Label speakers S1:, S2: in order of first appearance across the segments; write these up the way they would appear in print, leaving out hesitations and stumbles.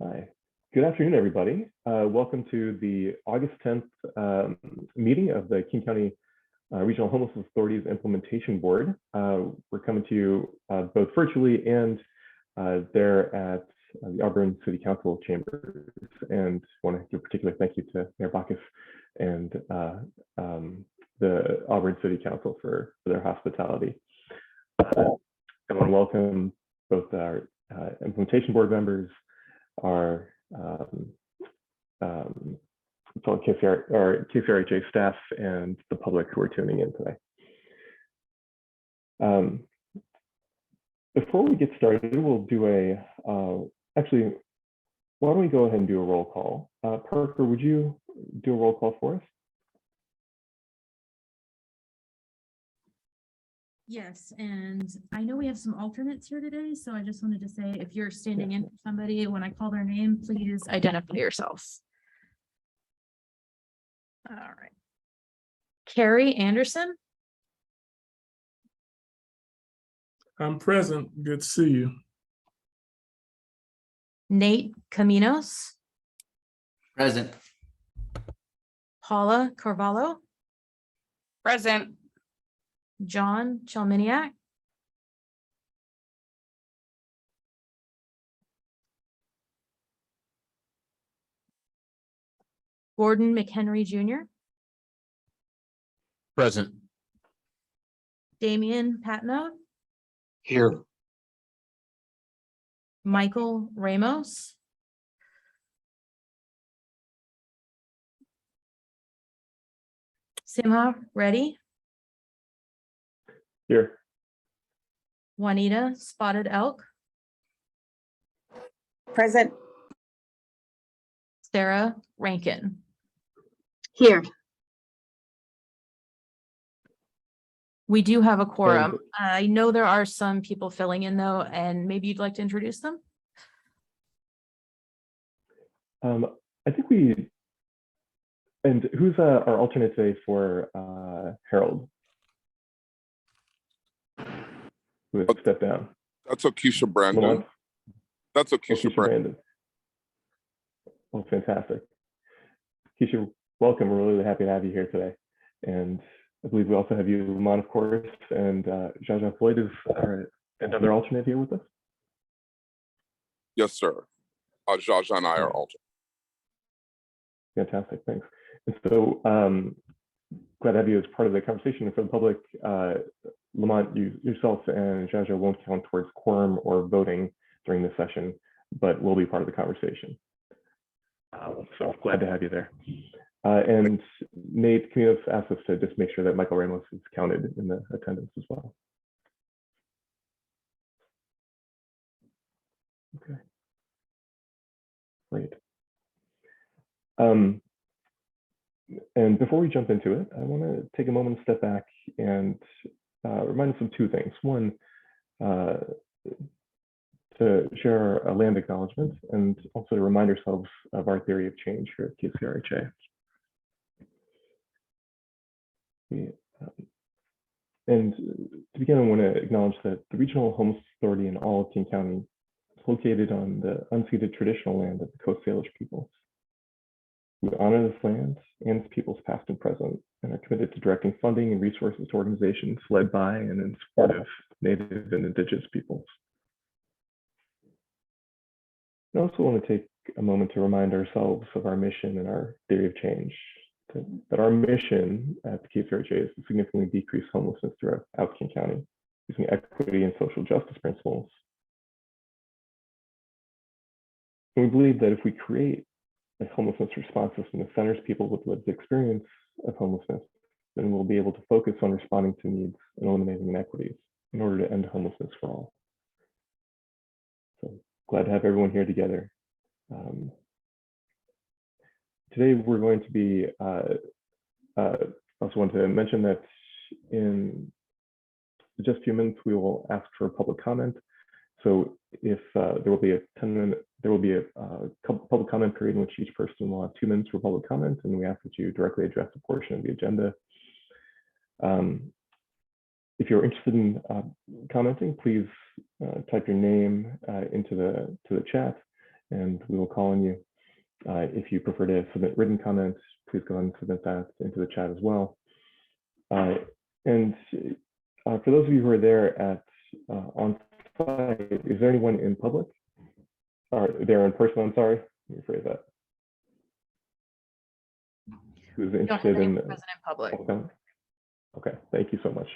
S1: Hi. Good afternoon, everybody. Welcome to the August 10th meeting of the King County Regional Homelessness Authority's Implementation Board. We're coming to you both virtually and there at the Auburn City Council chambers, and want to give a particular thank you to Mayor Bacchus and the Auburn City Council for their hospitality. I want to welcome both our Implementation Board members, our KCRHA staff, and the public who are tuning in today. Before we get started, we'll do actually, why don't we go ahead and do a roll call? Parker, would you do a roll call for us?
S2: Yes, and I know we have some alternates here today, so I just wanted to say, if you're standing in for somebody, when I call their name, please identify yourselves. All right. Carrie Anderson.
S3: I'm present. Good to see you.
S2: Nate Caminos.
S4: Present.
S2: Paula Carvalho.
S5: Present.
S2: John Chelminiak. Gordon McHenry Jr.
S4: Present.
S2: Damian Patno.
S4: Here.
S2: Michael Ramos. Simha Reddy.
S1: Here.
S2: Juanita Spotted Elk.
S5: Present.
S2: Sarah Rankin.
S5: Here.
S2: We do have a quorum. I know there are some people filling in though, and maybe you'd like to introduce them.
S1: I think and who's our alternate today for Harold? Who has stepped down?
S6: That's Okisha Brandon.
S1: Lamont?
S6: That's Okisha Brandon.
S1: Well, fantastic. Keisha, welcome. We're really happy to have you here today. And I believe we also have you, Lamont, of course, and Jaja Floyd is another alternate here with us.
S6: Yes, sir. Jaja and I are alternate.
S1: Fantastic, thanks. And so glad to have you as part of the conversation. For the public, Lamont, yourself and Jaja won't count towards quorum or voting during this session, but will be part of the conversation. So glad to have you there. And Nate Caminos asked us to just make sure that Michael Ramos is counted in the attendance as well. Okay, great. And before we jump into it, I want to take a moment to step back and remind us of two things. One, to share a land acknowledgement, and also to remind ourselves of our theory of change here at KCRHA. And to begin, I want to acknowledge that the Regional Homeless Authority in all of King County is located on the unceded traditional land of the Coast Salish peoples. We honor this land and its peoples past and present, and are committed to directing funding and resources to organizations led by and in support of Native and Indigenous peoples. I also want to take a moment to remind ourselves of our mission and our theory of change. That our mission at the KCRHA is to significantly decrease homelessness throughout King County using equity and social justice principles. And we believe that if we create a homelessness response system that centers people with lived experience of homelessness, then we'll be able to focus on responding to needs and eliminating inequities in order to end homelessness for all. So glad to have everyone here together. Today we're going to be, I also want to mention that in just a few minutes we will ask for public comment. So if there will be a public comment period in which each person will have 2 minutes for public comment, and we ask that you directly address a portion of the agenda. If you're interested in commenting, please type your name into the chat, and we will call on you. If you prefer to submit written comments, please go ahead and submit that into the chat as well. And for those of you who are there at on site, is there anyone in public? Or there in person, I'm sorry, let me rephrase that. Who's interested in
S2: present in public.
S1: Okay, thank you so much.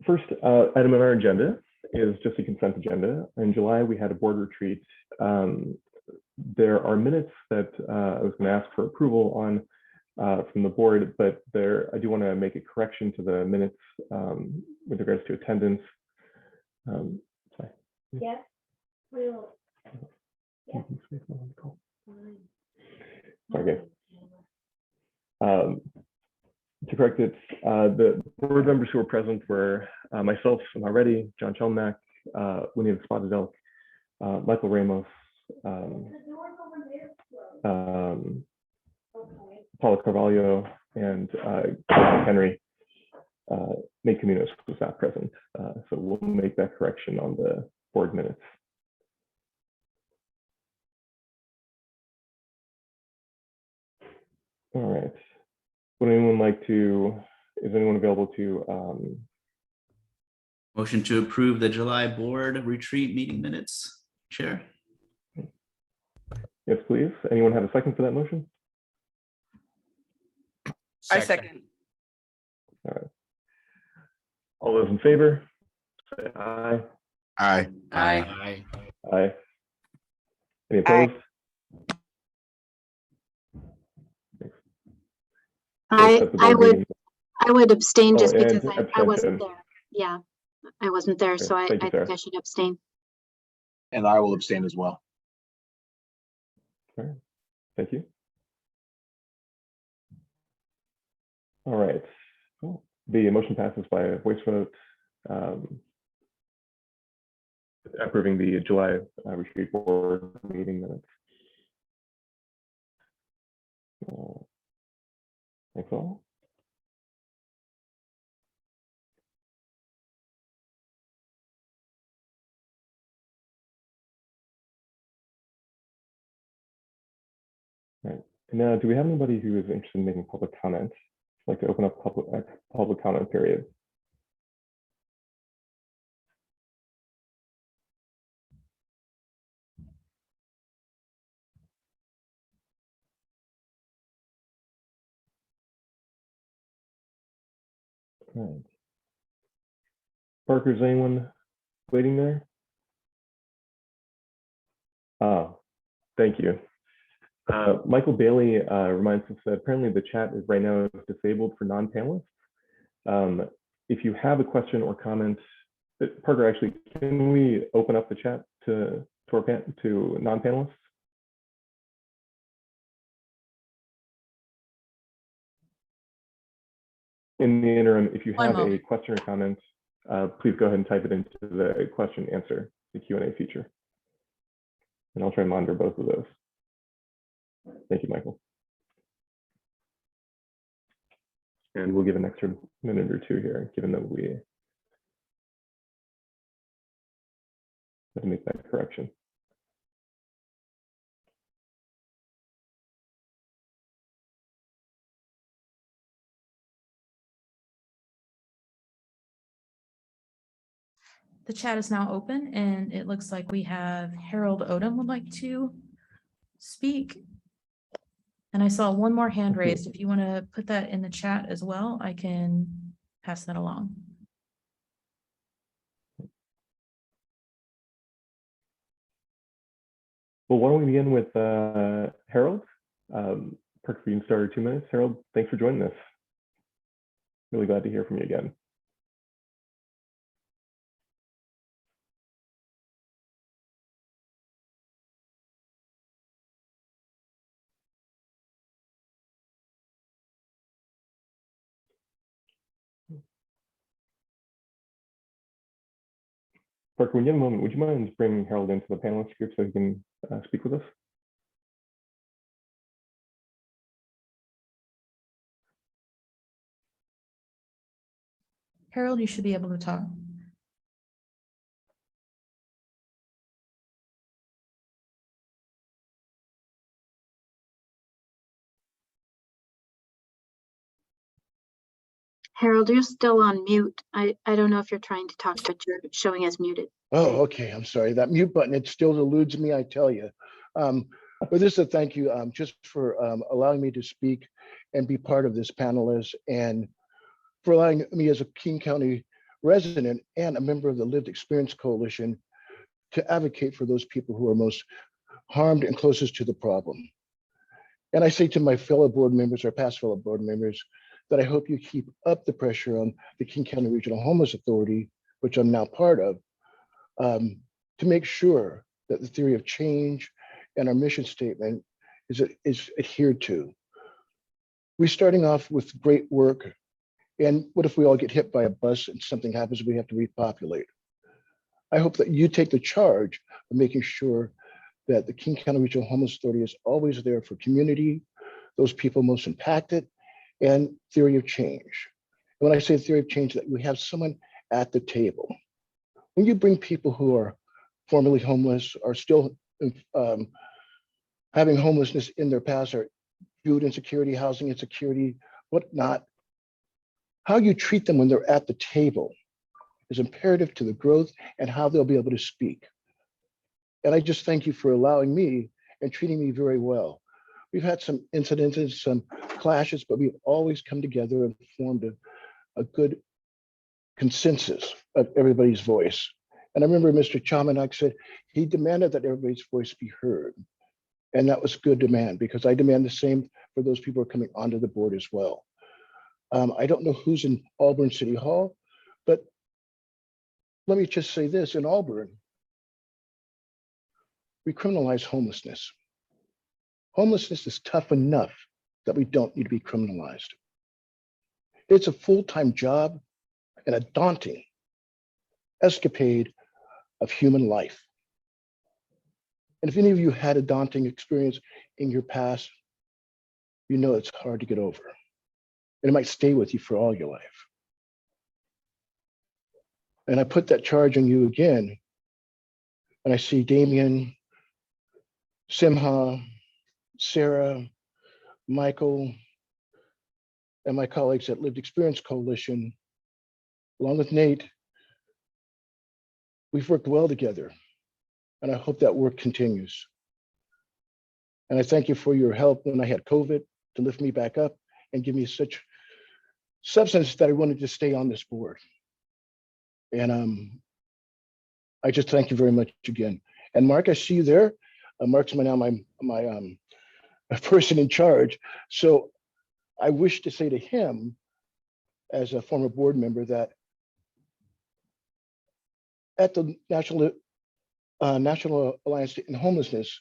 S1: First item on our agenda is just a consent agenda. In July, we had a board retreat. There are minutes that I was going to ask for approval on from the board, but I do want to make a correction to the minutes with regards to attendance.
S7: Yes, we will. Yeah.
S1: Okay. To correct it, the board members who were present were myself, already, John Chelmack, Winnie the Spotted Elk, Michael Ramos, Paula Carvalho, and Henry. Nate Caminos was not present, so we'll make that correction on the board minutes. All right. Would anyone like to, is anyone available to?
S4: Motion to approve the July board retreat meeting minutes, Chair.
S1: Yes, please. Anyone have a second for that motion?
S5: I second.
S1: All right. All those in favor, say aye.
S6: Aye.
S5: Aye.
S1: Aye. Any opposed?
S5: I
S7: would abstain just
S1: and
S7: because I wasn't
S1: abstention.
S7: there. Yeah, I wasn't there,
S1: Okay,
S7: so I
S1: thank you,
S7: think
S1: Sarah.
S7: I should abstain.
S8: And I will abstain as well.
S1: All right. Thank you. All right. Cool. The motion passes by a voice vote, approving the July retreat board meeting minutes. Thanks all. All right. Now, do we have anybody who is interested in making public comments? I'd like to open up public comment period. All right. Parker, is anyone waiting there? Oh, thank you. Michael Bailey reminds us that apparently the chat is right now disabled for non-panelists. If you have a question or comment, Parker, actually, can we open up the chat to non-panelists? In the interim, if you have a question or comment, please go ahead and type it into the question answer, the Q&A feature. And I'll try and monitor both of those. Thank you, Michael. And we'll give an extra minute or two here, given that we have to make that correction.
S2: The chat is now open and it looks like we have Harold Odom would like to speak. And I saw one more hand raised. If you want to put that in the chat as well, I can pass that along.
S1: Well, why don't we begin with Harold? Parker, you can start in 2 minutes. Harold, thanks for joining us. Really glad to hear from you again. Parker, when you have a moment, would you mind bringing Harold into the panelist group so he can speak with us?
S2: Harold, you should be able to talk.
S7: Harold, you're still on mute. I don't know if you're trying to talk, but you're showing as muted.
S9: Oh, okay. I'm sorry. That mute button, it still eludes me, I tell you. But this is a thank you just for allowing me to speak and be part of this panelist, and for allowing me as a King County resident and a member of the Lived Experience Coalition to advocate for those people who are most harmed and closest to the problem. And I say to my fellow board members, or past fellow board members, that I hope you keep up the pressure on the King County Regional Homeless Authority, which I'm now part of, to make sure that the theory of change and our mission statement is adhered to. We're starting off with great work, and what if we all get hit by a bus and something happens, we have to repopulate? I hope that you take the charge of making sure that the King County Regional Homeless Authority is always there for community, those people most impacted, and theory of change. And when I say theory of change, that we have someone at the table. When you bring people who are formerly homeless, are still having homelessness in their past, or food insecurity, housing insecurity, whatnot, how you treat them when they're at the table is imperative to the growth and how they'll be able to speak. And I just thank you for allowing me and treating me very well. We've had some incidences, some clashes, but we've always come together and formed a good consensus of everybody's voice. And I remember Mr. Chamanak said he demanded that everybody's voice be heard. And that was good demand, because I demand the same for those people who are coming onto the board as well. I don't know who's in Auburn City Hall, but let me just say this: in Auburn, we criminalize homelessness. Homelessness is tough enough that we don't need to be criminalized. It's a full-time job and a daunting escapade of human life. And if any of you had a daunting experience in your past, you know it's hard to get over. And it might stay with you for all your life. And I put that charge on you again. And I see Damien, Simha, Sarah, Michael, and my colleagues at Lived Experience Coalition, along with Nate. We've worked well together, and I hope that work continues. And I thank you for your help when I had COVID to lift me back up and give me such substance that I wanted to stay on this board. And I just thank you very much again. And Mark, I see you there. Mark's now my person in charge. So I wish to say to him, as a former board member, that at the National Alliance in Homelessness,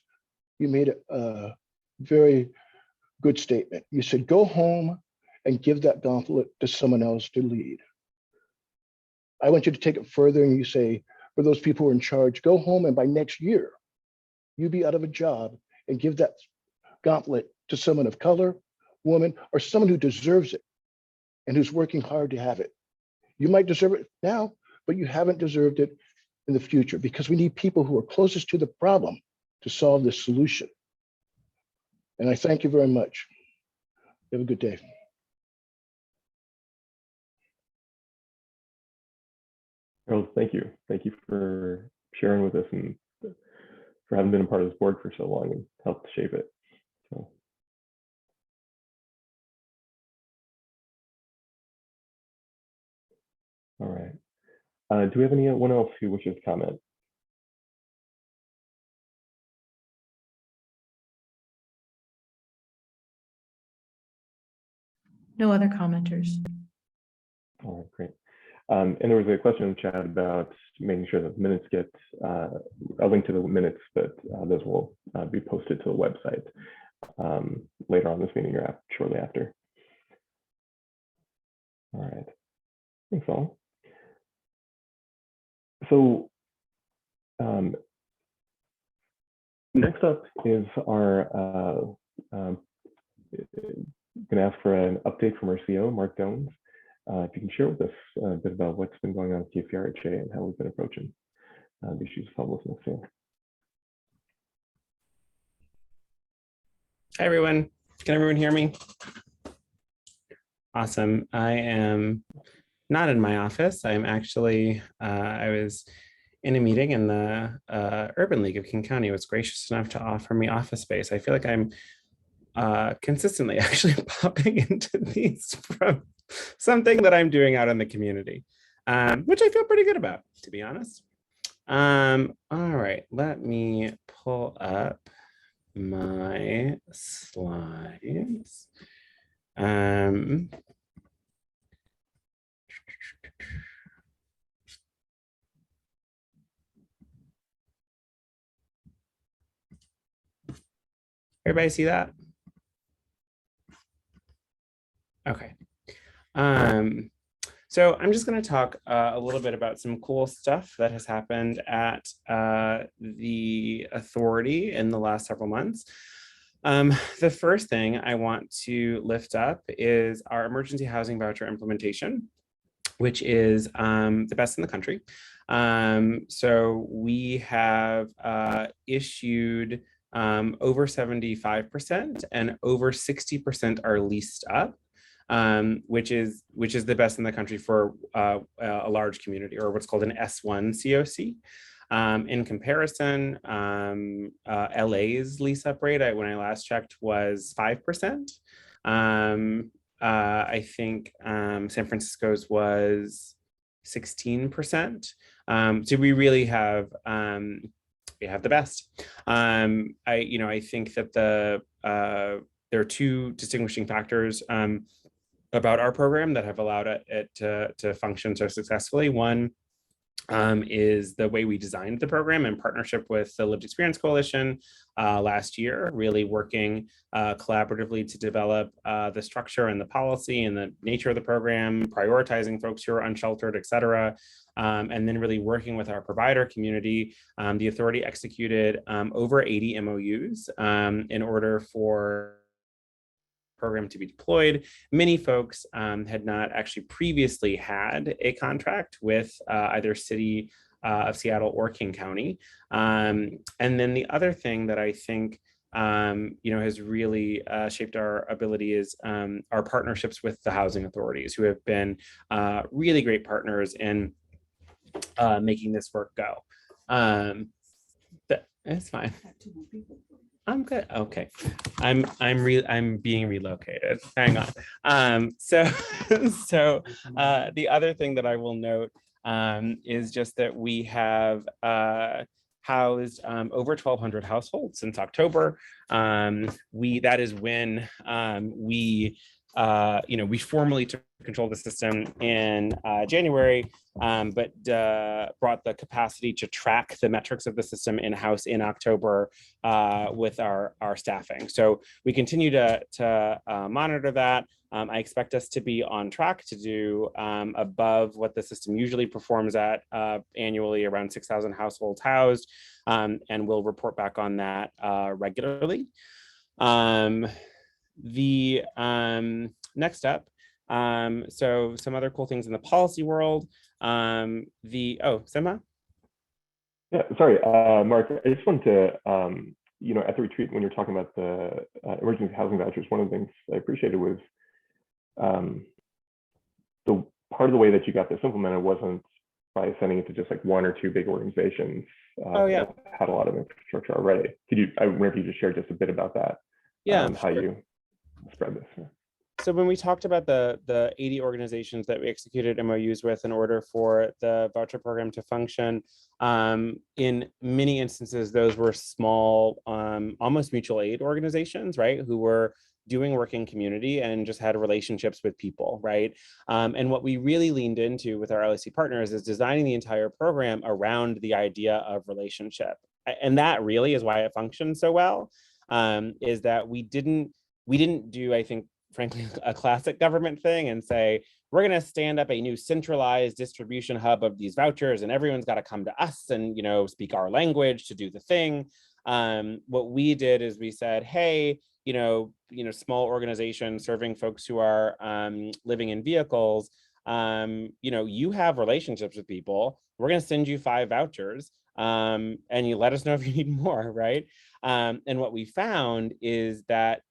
S9: you made a very good statement. You said, go home and give that gauntlet to someone else to lead. I want you to take it further, and you say, for those people who are in charge, go home and by next year, you be out of a job and give that gauntlet to someone of color, woman, or someone who deserves it and who's working hard to have it. You might deserve it now, but you haven't deserved it in the future, because we need people who are closest to the problem to solve this solution. And I thank you very much. Have a good day.
S1: Harold, thank you. Thank you for sharing with us and for having been a part of this board for so long and helped shape it. So. All right. Do we have anyone else who wishes to comment?
S2: No other commenters.
S1: All right, great. And there was a question in the chat about making sure that minutes get a link to the minutes, but those will be posted to the website later on this meeting or shortly after. All right, thanks all. So next up is our going to ask for an update from our CEO, Mark Jones. if you can share with us a bit about what's been going on at TFRHA and how we've been approaching the issues of homelessness here.
S10: Hi, everyone. Can everyone hear me? Awesome. I am not in my office. I'm actually, I was in a meeting and the Urban League of King County was gracious enough to offer me office space. I feel like I'm consistently actually popping into these from something that I'm doing out in the community, which I feel pretty good about, to be honest. All right, let me pull up my slides. Everybody see that? Okay. So I'm just going to talk a little bit about some cool stuff that has happened at the authority in the last several months. The first thing I want to lift up is our emergency housing voucher implementation, which is the best in the country. So we have issued over 75% and over 60% are leased up, which is the best in the country for a large community, or what's called an S1 COC. In comparison, LA's lease up rate, when I last checked, was 5%. I think San Francisco's was 16%. So we really have the best. I think that there are two distinguishing factors about our program that have allowed it to function so successfully. One is the way we designed the program in partnership with the Lived Experience Coalition last year, really working collaboratively to develop the structure and the policy and the nature of the program, prioritizing folks who are unsheltered, et cetera. And then really working with our provider community. The authority executed over 80 MOUs in order for program to be deployed. Many folks had not actually previously had a contract with either City of Seattle or King County. And then the other thing that I think has really shaped our ability is our partnerships with the housing authorities, who have been really great partners in making this work go. It's fine. I'm good. Okay. I'm being relocated. Hang on. So the other thing that I will note is just that we have housed over 1,200 households since October. That is when we formally took control of the system in January, but brought the capacity to track the metrics of the system in-house in October with our staffing. So we continue to monitor that. I expect us to be on track to do above what the system usually performs at annually, around 6,000 households housed, and we'll report back on that regularly. Next up, so some other cool things in the policy world. Sema?
S1: Yeah, sorry, Mark, I just wanted to, at the retreat, when you're talking about the emergency housing vouchers, one of the things I appreciated was the part of the way that you got this implemented wasn't by sending it to just like one or two big organizations that had a lot of infrastructure already. I wonder if you just share just a bit about that, how you spread this.
S10: So when we talked about the 80 organizations that we executed MOUs with in order for the voucher program to function, in many instances, those were small, almost mutual aid organizations, right, who were doing work in community and just had relationships with people, right? And what we really leaned into with our LAC partners is designing the entire program around the idea of relationship. And that really is why it functions so well, is that we didn't do, I think, frankly, a classic government thing and say, we're going to stand up a new centralized distribution hub of these vouchers and everyone's got to come to us and, speak our language to do the thing. What we did is we said, hey, small organizations serving folks who are living in vehicles, you have relationships with people. We're going to send you 5 vouchers, and you let us know if you need more, right? And what we found is that,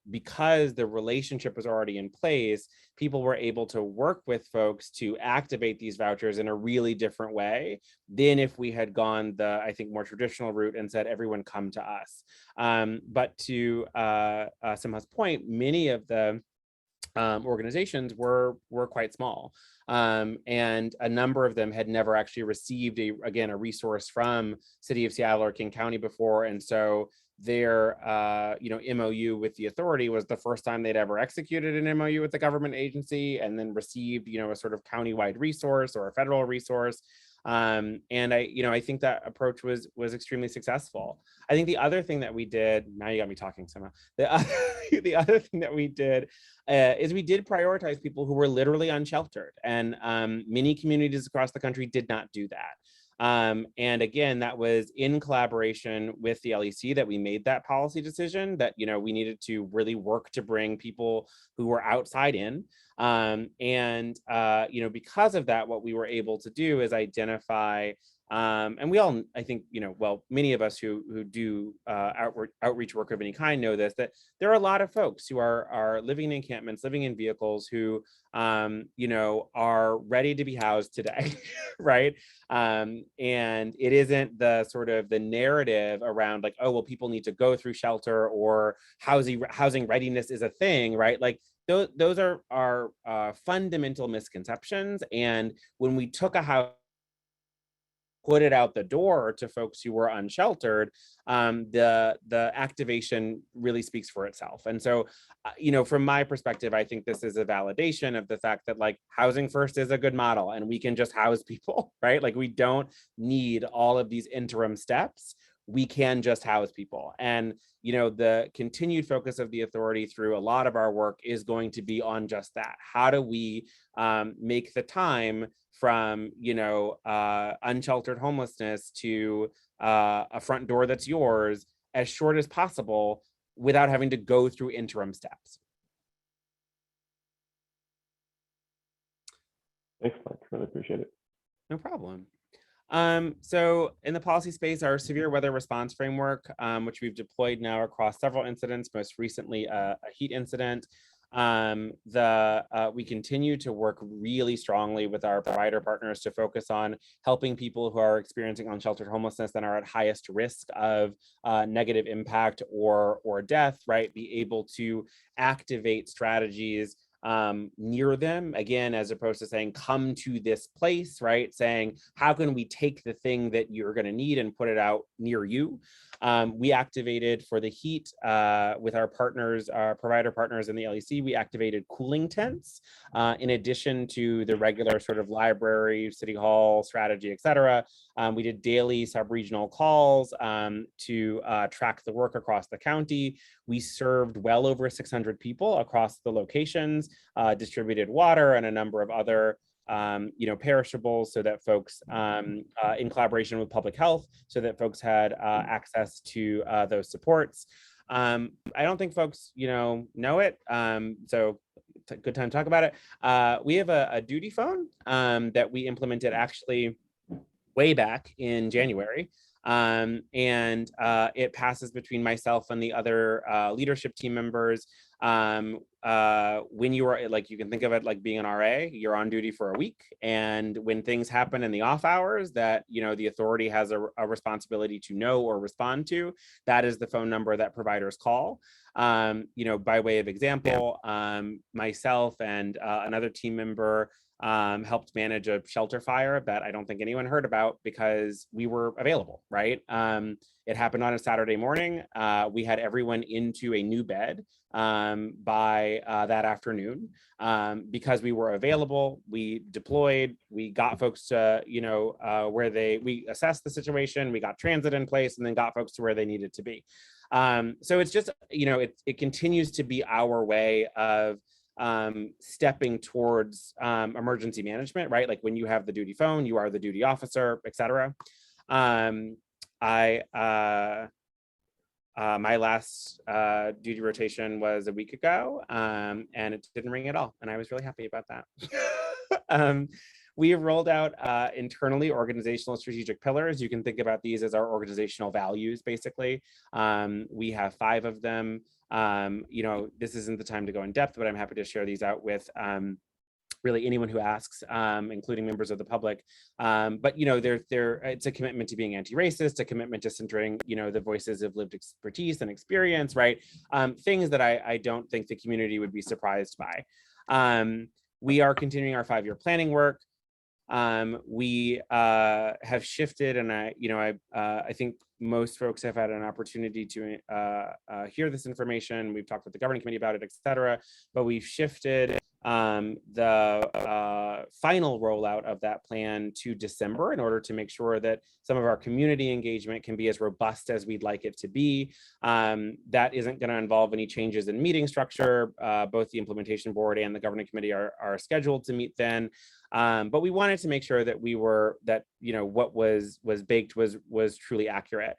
S10: because the relationship was already in place, people were able to work with folks to activate these vouchers in a really different way than if we had gone the, I think, more traditional route and said, everyone come to us. But to Simha's point, many of the organizations were quite small. And a number of them had never actually received a resource from City of Seattle or King County before. And so their MOU with the authority was the first time they'd ever executed an MOU with the government agency, and then received a sort of countywide resource or a federal resource. And I think that approach was extremely successful. I think the other thing that we did, now you got me talking, Sima. The other thing that we did is we did prioritize people who were literally unsheltered, and many communities across the country did not do that. And again, that was in collaboration with the LEC that we made that policy decision that, we needed to really work to bring people who were outside in. Because of that, what we were able to do is identify, and we all, I think, many of us who do outreach work of any kind know this, that there are a lot of folks who are living in encampments, living in vehicles who, are ready to be housed today, right? And it isn't the sort of the narrative around like, oh, well, people need to go through shelter, or housing readiness is a thing, right? Like those are fundamental misconceptions. And when we took a house, put it out the door to folks who were unsheltered, the activation really speaks for itself. And so, from my perspective, I think this is a validation of the fact that like housing first is a good model, and we can just house people, right? Like we don't need all of these interim steps. We can just house people. And, the continued focus of the authority through a lot of our work is going to be on just that. How do we make the time from, unsheltered homelessness to a front door that's yours as short as possible without having to go through interim steps?
S1: Thanks, Mark. Really appreciate it.
S10: No problem. So in the policy space, our severe weather response framework, which we've deployed now across several incidents, most recently a heat incident. We continue to work really strongly with our provider partners to focus on helping people who are experiencing unsheltered homelessness and are at highest risk of negative impact or death, right? Be able to activate strategies near them, again, as opposed to saying, come to this place, right? Saying, how can we take the thing that you're going to need and put it out near you? We activated for the heat with our partners, our provider partners in the LEC, we activated cooling tents in addition to the regular sort of library, city hall strategy, et cetera. We did daily sub-regional calls to track the work across the county. We served well over 600 people across the locations, distributed water and a number of other perishables, so that folks in collaboration with public health, so that folks had access to those supports. I don't think folks know it, so it's a good time to talk about it. We have a duty phone that we implemented actually way back in January. And it passes between myself and the other leadership team members. When you are, like, you can think of it like being an RA, you're on duty for a week. And when things happen in the off hours that, the authority has a responsibility to know or respond to, that is the phone number that providers call. By way of example, myself and another team member helped manage a shelter fire that I don't think anyone heard about because we were available, right? It happened on a Saturday morning. We had everyone into a new bed by that afternoon because we were available. We deployed, we got folks to, we assessed the situation, we got transit in place, and then got folks to where they needed to be. So it's just, it continues to be our way of stepping towards emergency management, right? Like when you have the duty phone, you are the duty officer, et cetera. My last duty rotation was a week ago, and it didn't ring at all, and I was really happy about that. We have rolled out internally organizational strategic pillars. You can think about these as our organizational values, basically. We have 5 of them. This isn't the time to go in depth, but I'm happy to share these out with really anyone who asks, including members of the public. But it's a commitment to being anti-racist, a commitment to centering, the voices of lived expertise and experience, right? Things that I don't think the community would be surprised by. We are continuing our 5-year planning work. We have shifted, and I think most folks have had an opportunity to hear this information. We've talked with the governing committee about it, et cetera, but we've shifted the final rollout of that plan to December in order to make sure that some of our community engagement can be as robust as we'd like it to be. That isn't going to involve any changes in meeting structure. Both the implementation board and the governing committee are scheduled to meet then. But we wanted to make sure that what was baked was truly accurate.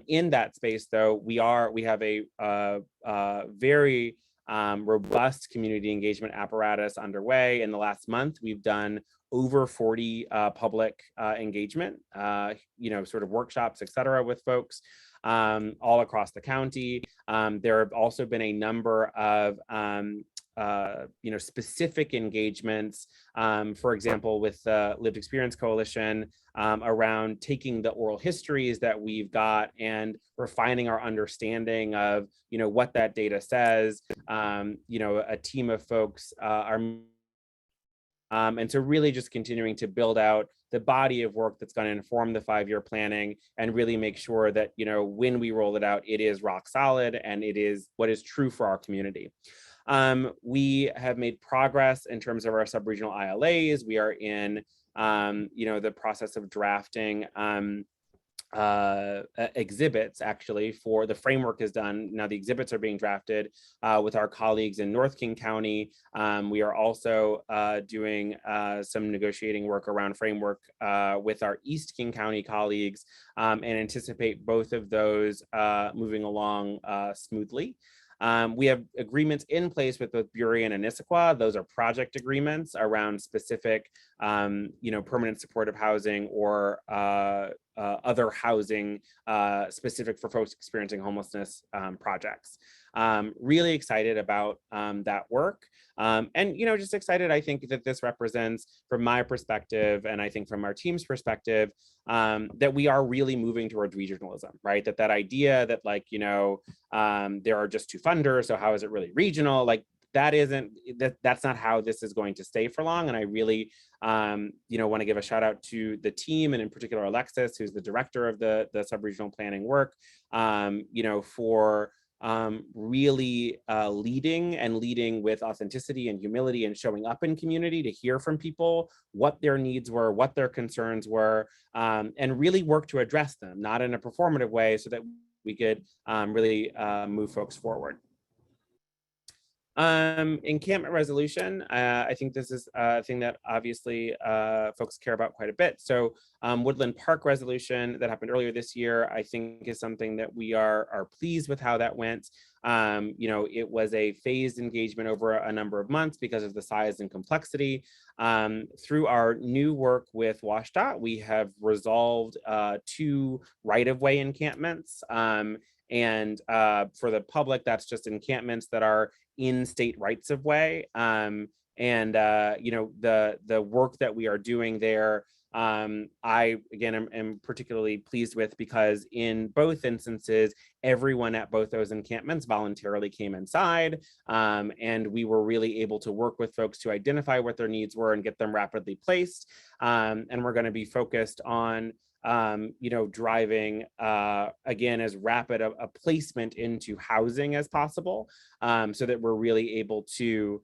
S10: In that space, though, we have a very robust community engagement apparatus underway. In the last month, we've done over 40 public engagement, sort of workshops, et cetera, with folks all across the county. There have also been a number of specific engagements, for example, with the Lived Experience Coalition around taking the oral histories that we've got and refining our understanding of, what that data says. A team of folks and so really just continuing to build out the body of work that's going to inform the 5-year planning and really make sure that, when we roll it out, it is rock solid and it is what is true for our community. We have made progress in terms of our sub-regional ILAs. We are in, the process of drafting exhibits, actually, for the framework is done. Now the exhibits are being drafted with our colleagues in North King County. We are also doing some negotiating work around framework with our East King County colleagues and anticipate both of those moving along smoothly. We have agreements in place with both Burien and Issaquah. Those are project agreements around specific, permanent supportive housing or other housing specific for folks experiencing homelessness projects. Really excited about that work. And, just excited, I think that this represents, from my perspective, and I think from our team's perspective, that we are really moving towards regionalism, right? That idea that there are just 2 funders, so how is it really regional? That's not how this is going to stay for long. And I really, want to give a shout out to the team, and in particular, Alexis, who's the director of the sub-regional planning work, for really leading with authenticity and humility and showing up in community to hear from people what their needs were, what their concerns were, and really work to address them, not in a performative way, so that we could really move folks forward. Encampment resolution, I think this is a thing that obviously folks care about quite a bit. So Woodland Park resolution that happened earlier this year, I think is something that we are pleased with how that went. It was a phased engagement over a number of months because of the size and complexity. Through our new work with WSDOT, we have resolved 2 right-of-way encampments. And for the public, that's just encampments that are in state rights of way. The work that we are doing there, I again am particularly pleased with, because in both instances, everyone at both those encampments voluntarily came inside, and we were really able to work with folks to identify what their needs were and get them rapidly placed. And we're going to be focused on driving again as rapid a placement into housing as possible, so that we're really able to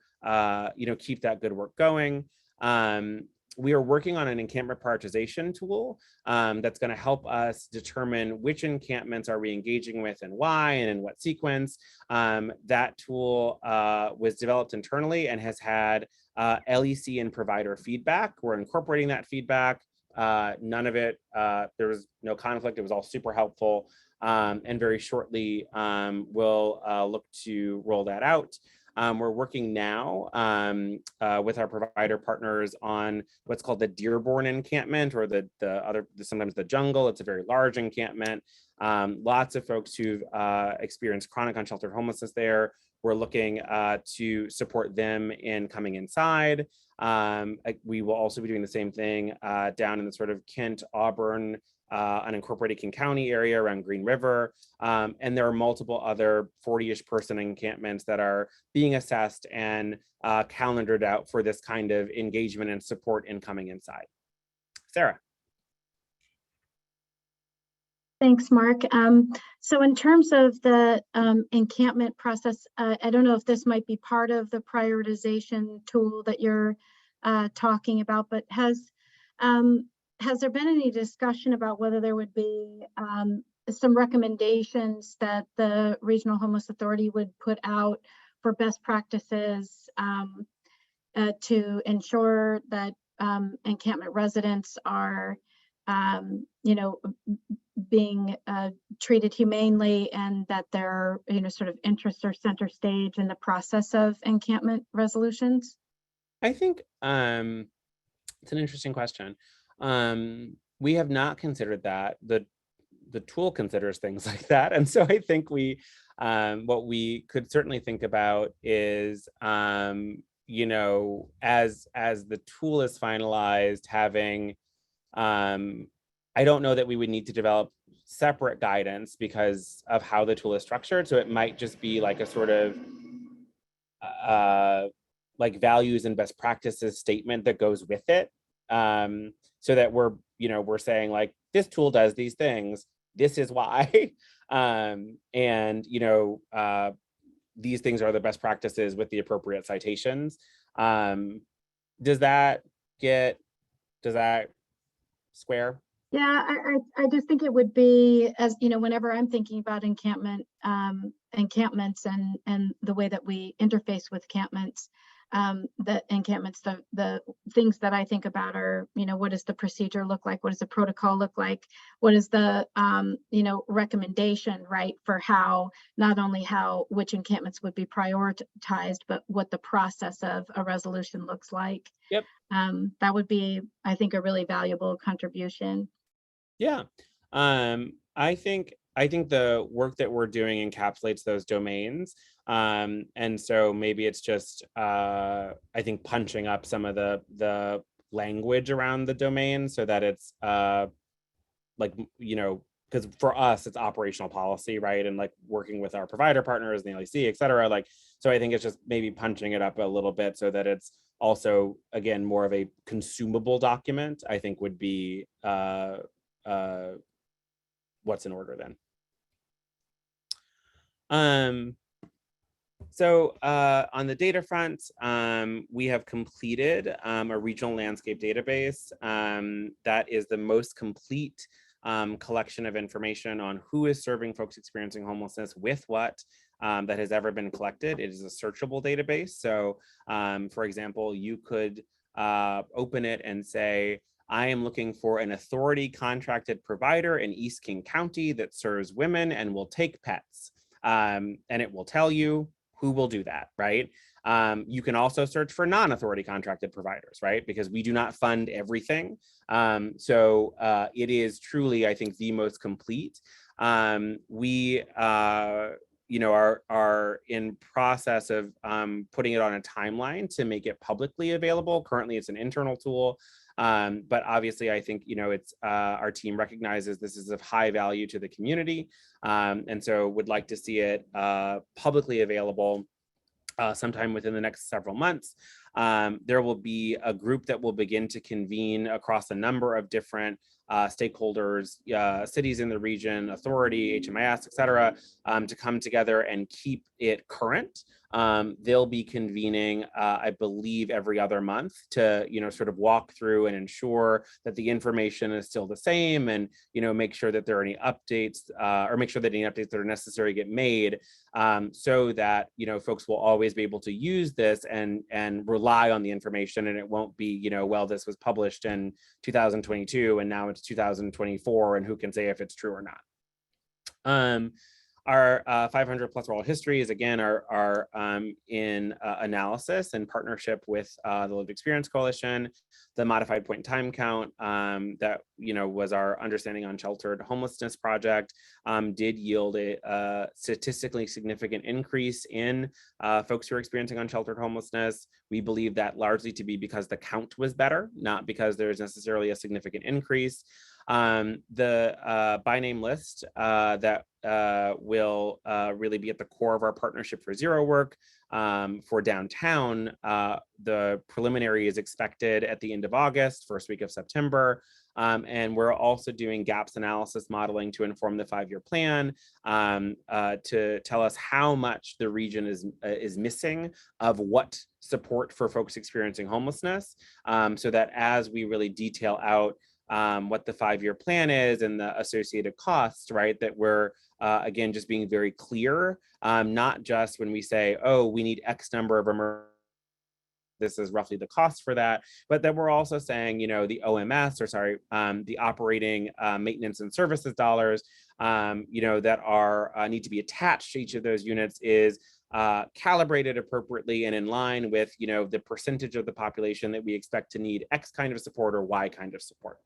S10: keep that good work going. We are working on an encampment prioritization tool that's going to help us determine which encampments are we engaging with and why and in what sequence. That tool was developed internally and has had LEC and provider feedback. We're incorporating that feedback. None of it, there was no conflict. It was all super helpful. And very shortly, we'll look to roll that out. We're working now with our provider partners on what's called the Dearborn encampment, or sometimes the jungle. It's a very large encampment. Lots of folks who've experienced chronic unsheltered homelessness there. We're looking to support them in coming inside. We will also be doing the same thing down in the sort of Kent, Auburn, unincorporated King County area around Green River. And there are multiple other 40-ish person encampments that are being assessed and calendared out for this kind of engagement and support in coming inside. Sarah.
S7: Thanks, Mark. So in terms of the encampment process, I don't know if this might be part of the prioritization tool that you're talking about, but has there been any discussion about whether there would be some recommendations that the Regional Homeless Authority would put out for best practices to ensure that encampment residents are being treated humanely, and that their sort of interests are center stage in the process of encampment resolutions?
S10: I think it's an interesting question. We have not considered that. The tool considers things like that, and so I think what we could certainly think about is as the tool is finalized, having I don't know that we would need to develop separate guidance because of how the tool is structured. So it might just be like a sort of like values and best practices statement that goes with it. So that we're saying like, this tool does these things, this is why. These things are the best practices with the appropriate citations. Does that square?
S7: Yeah, I just think it would be, as whenever I'm thinking about encampments and the way that we interface with encampments, the things that I think about are, what does the procedure look like? What does the protocol look like? What is the, recommendation, right, for how, not only which encampments would be prioritized, but what the process of a resolution looks like.
S10: Yep.
S7: That would be, I think, a really valuable contribution.
S10: Yeah. I think the work that we're doing encapsulates those domains. And so maybe it's just, I think, punching up some of the language around the domain so that it's because for us, it's operational policy, right? And like working with our provider partners, the LEC, et cetera. So I think it's just maybe punching it up a little bit so that it's also, again, more of a consumable document, I think would be what's in order then. So on the data front, we have completed a regional landscape database that is the most complete collection of information on who is serving folks experiencing homelessness with what that has ever been collected. It is a searchable database. So for example, you could open it and say, I am looking for an authority contracted provider in East King County that serves women and will take pets. And it will tell you who will do that, right? You can also search for non-authority contracted providers, right? Because we do not fund everything. So it is truly, I think, the most complete. We are in process of putting it on a timeline to make it publicly available. Currently, it's an internal tool. But obviously, I think, it's our team recognizes this is of high value to the community. And so would like to see it publicly available sometime within the next several months. There will be a group that will begin to convene across a number of different stakeholders, cities in the region, authority, HMIS, et cetera, to come together and keep it current. They'll be convening, I believe, every other month to, sort of walk through and ensure that the information is still the same and, make sure that there are any updates or make sure that any updates that are necessary get made so that, folks will always be able to use this and rely on the information, and it won't be, well, this was published in 2022 and now it's 2024 and who can say if it's true or not. Our 500 plus oral histories, again, are in analysis in partnership with the Lived Experience Coalition. The modified point in time count that was our understanding on sheltered homelessness project did yield a statistically significant increase in folks who are experiencing unsheltered homelessness. We believe that largely to be because the count was better, not because there's necessarily a significant increase. The by name list that will really be at the core of our Partnership for Zero work for downtown. The preliminary is expected at the end of August, first week of September. And we're also doing gaps analysis modeling to inform the 5-year plan to tell us how much the region is missing of what support for folks experiencing homelessness, so that as we really detail out what the 5-year plan is and the associated costs, right, that we're again just being very clear, not just when we say, oh, we need X number of this is roughly the cost for that, but that we're also saying, the OMS, or sorry, the operating maintenance and services dollars, that are need to be attached to each of those units is calibrated appropriately and in line with, the percentage of the population that we expect to need X kind of support or Y kind of support.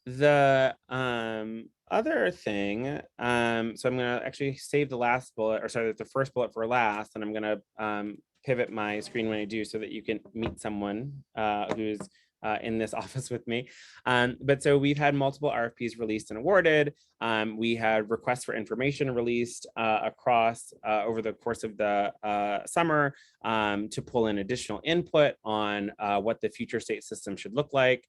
S10: The other thing, so I'm gonna actually save the last bullet, or sorry, the first bullet for last, and I'm gonna pivot my screen when I do so that you can meet someone who's in this office with me. But so we've had multiple RFPs released and awarded. We had requests for information released across over the course of the summer to pull in additional input on what the future state system should look like.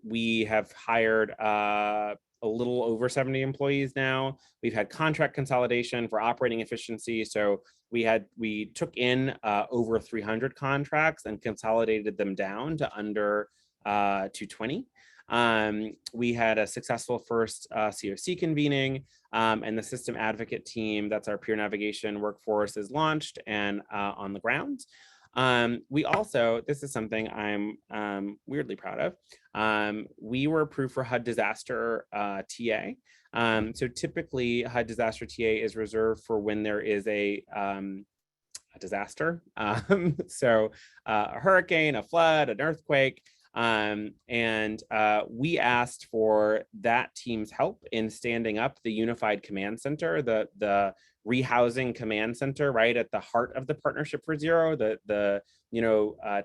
S10: We have hired a little over 70 employees now. We've had contract consolidation for operating efficiency. So we took in over 300 contracts and consolidated them down to under 220. We had a successful first COC convening, and the system advocate team, that's our peer navigation workforce, is launched and on the ground. We also, this is something I'm weirdly proud of. We were approved for HUD disaster TA. So typically HUD disaster TA is reserved for when there is a disaster. So a hurricane, a flood, an earthquake. And we asked for that team's help in standing up the unified command center, the rehousing command center, right at the heart of the Partnership for Zero, the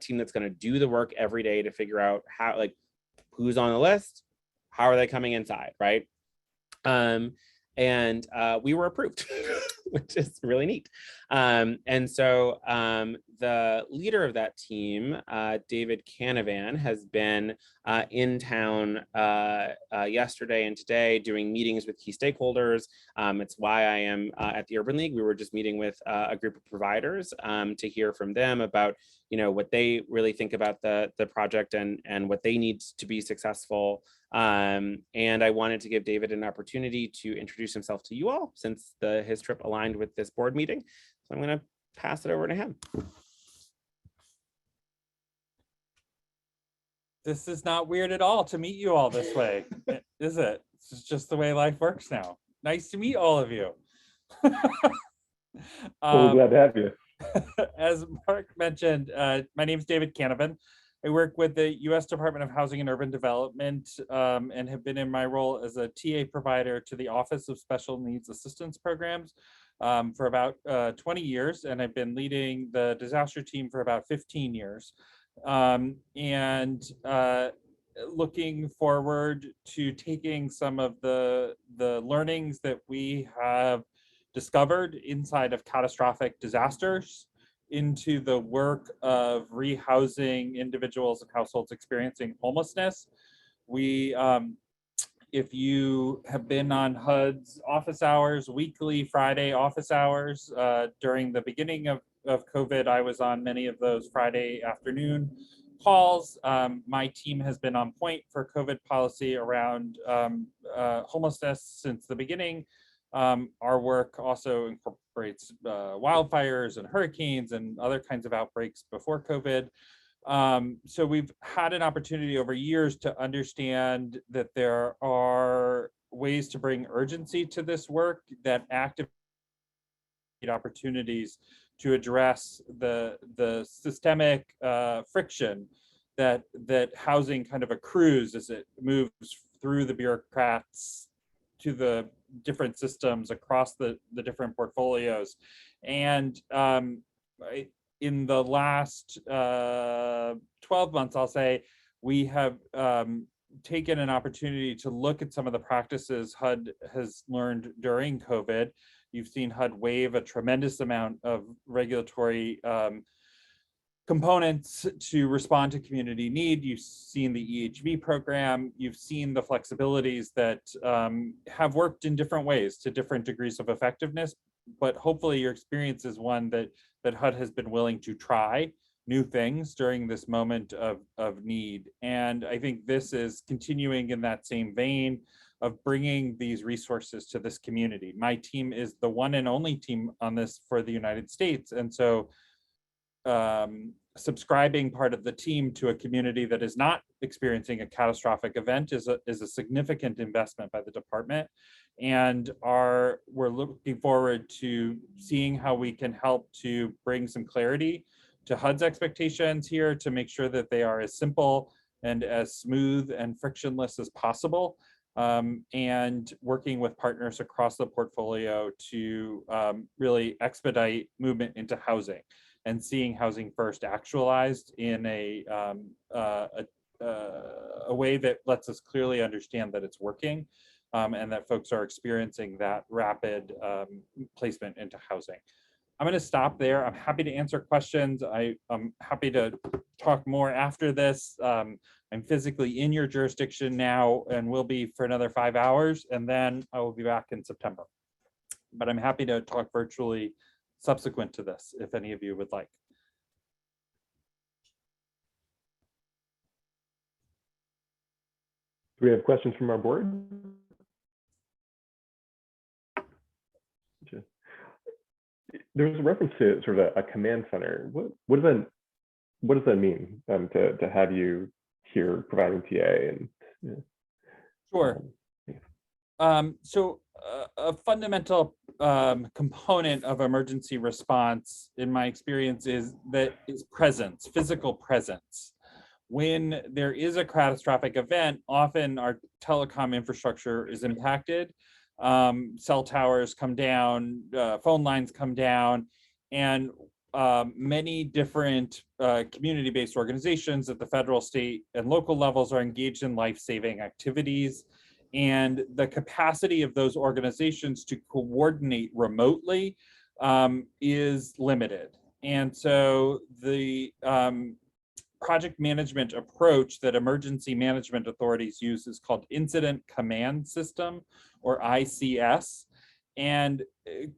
S10: team that's going to do the work every day to figure out how, like, who's on the list, how are they coming inside, right? And we were approved, which is really neat. And so the leader of that team, David Canavan, has been in town yesterday and today doing meetings with key stakeholders. It's why I am at the Urban League. We were just meeting with a group of providers to hear from them about what they really think about the project and what they need to be successful. And I wanted to give David an opportunity to introduce himself to you all, since his trip aligned with this board meeting. So I'm going to pass it over to him.
S11: This is not weird at all to meet you all this way, is it? This is just the way life works now. Nice to meet all of you.
S1: Well, glad to have you.
S11: As Mark mentioned, my name is David Canavan. I work with the U.S. Department of Housing and Urban Development and have been in my role as a TA provider to the Office of Special Needs Assistance Programs for about 20 years, and I've been leading the disaster team for about 15 years. And looking forward to taking some of the learnings that we have discovered inside of catastrophic disasters into the work of rehousing individuals and households experiencing homelessness. We, if you have been on HUD's office hours, weekly Friday office hours, during the beginning of COVID, I was on many of those Friday afternoon calls. My team has been on point for COVID policy around homelessness since the beginning. Our work also incorporates wildfires and hurricanes and other kinds of outbreaks before COVID. So we've had an opportunity over years to understand that there are ways to bring urgency to this work that activate opportunities to address the systemic friction that housing kind of accrues as it moves through the bureaucrats to the different systems across the different portfolios. And in the last 12 months, I'll say, we have taken an opportunity to look at some of the practices HUD has learned during COVID. You've seen HUD waive a tremendous amount of regulatory components to respond to community need. You've seen the EHV program. You've seen the flexibilities that have worked in different ways to different degrees of effectiveness. But hopefully your experience is one that HUD has been willing to try new things during this moment of need. And I think this is continuing in that same vein of bringing these resources to this community. My team is the one and only team on this for the United States. And so subscribing part of the team to a community that is not experiencing a catastrophic event is a significant investment by the department. And we're looking forward to seeing how we can help to bring some clarity to HUD's expectations here to make sure that they are as simple and as smooth and frictionless as possible. And working with partners across the portfolio to really expedite movement into housing and seeing housing first actualized in a way that lets us clearly understand that it's working and that folks are experiencing that rapid placement into housing. I'm going to stop there. I'm happy to answer questions. I'm happy to talk more after this. I'm physically in your jurisdiction now and will be for another 5 hours, and then I will be back in September. But I'm happy to talk virtually subsequent to this, if any of you would like.
S1: Do we have questions from our board? There was a reference to sort of a command center. What does that mean to have you here providing TA? And
S11: sure. So a fundamental component of emergency response, in my experience, is presence, physical presence. When there is a catastrophic event, often our telecom infrastructure is impacted. Cell towers come down, phone lines come down, and many different community-based organizations at the federal, state, and local levels are engaged in life-saving activities. And the capacity of those organizations to coordinate remotely is limited. And so the project management approach that emergency management authorities use is called Incident Command System, or ICS. And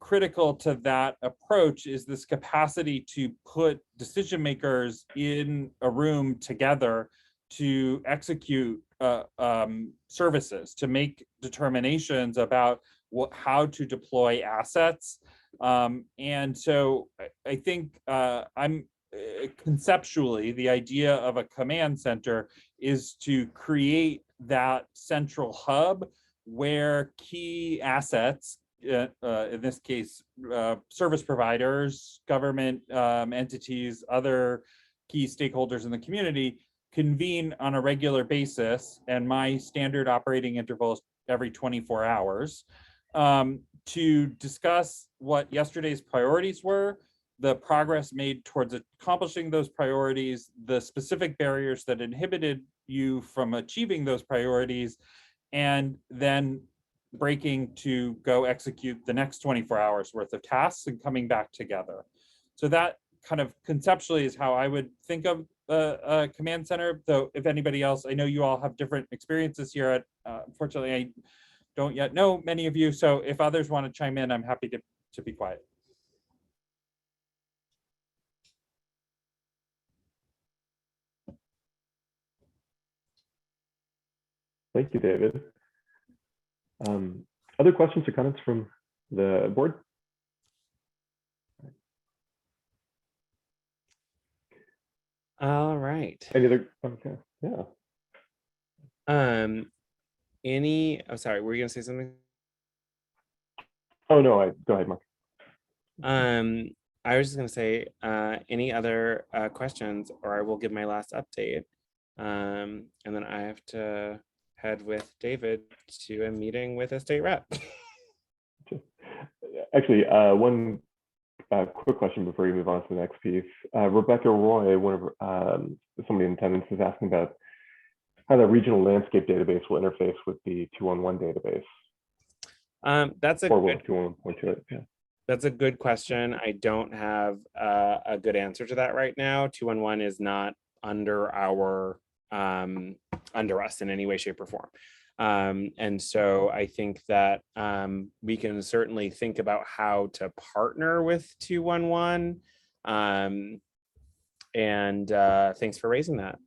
S11: critical to that approach is this capacity to put decision makers in a room together to execute services, to make determinations about how to deploy assets. And so I think conceptually, the idea of a command center is to create that central hub where key assets, in this case, service providers, government entities, other key stakeholders in the community, convene on a regular basis, and my standard operating interval is every 24 hours, to discuss what yesterday's priorities were, the progress made towards accomplishing those priorities, the specific barriers that inhibited you from achieving those priorities, and then breaking to go execute the next 24 hours worth of tasks and coming back together. So that kind of conceptually is how I would think of a command center, though if anybody else, I know you all have different experiences here. Unfortunately, I don't yet know many of you, so if others want to chime in, I'm happy to be quiet.
S1: Thank you, David. Other questions or comments from the board?
S10: All right.
S1: Any other? Okay. Yeah.
S10: I'm sorry, were you gonna say something?
S1: Oh no. Go ahead, Mark.
S10: I was just gonna say, any other questions, or I will give my last update. And then I have to head with David to a meeting with a state rep.
S1: Actually, one quick question before you move on to the next piece. Rebecca Roy, somebody in attendance, is asking about how the regional landscape database will interface with the 211 database.
S10: That's a
S1: or
S10: good,
S1: 211.28. Yeah.
S10: that's a good question. I don't have a good answer to that right now. 211 is not under under us in any way, shape, or form. And so I think that we can certainly think about how to partner with 211. And thanks for raising that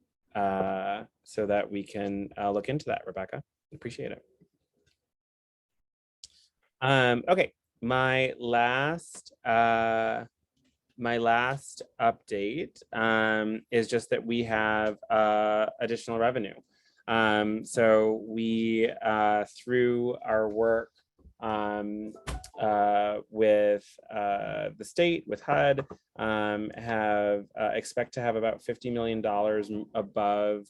S10: so that we can look into that, Rebecca. Appreciate it. Okay, my last update is just that we have additional revenue. So we, through our work with the state, with HUD, expect to have about $50 million above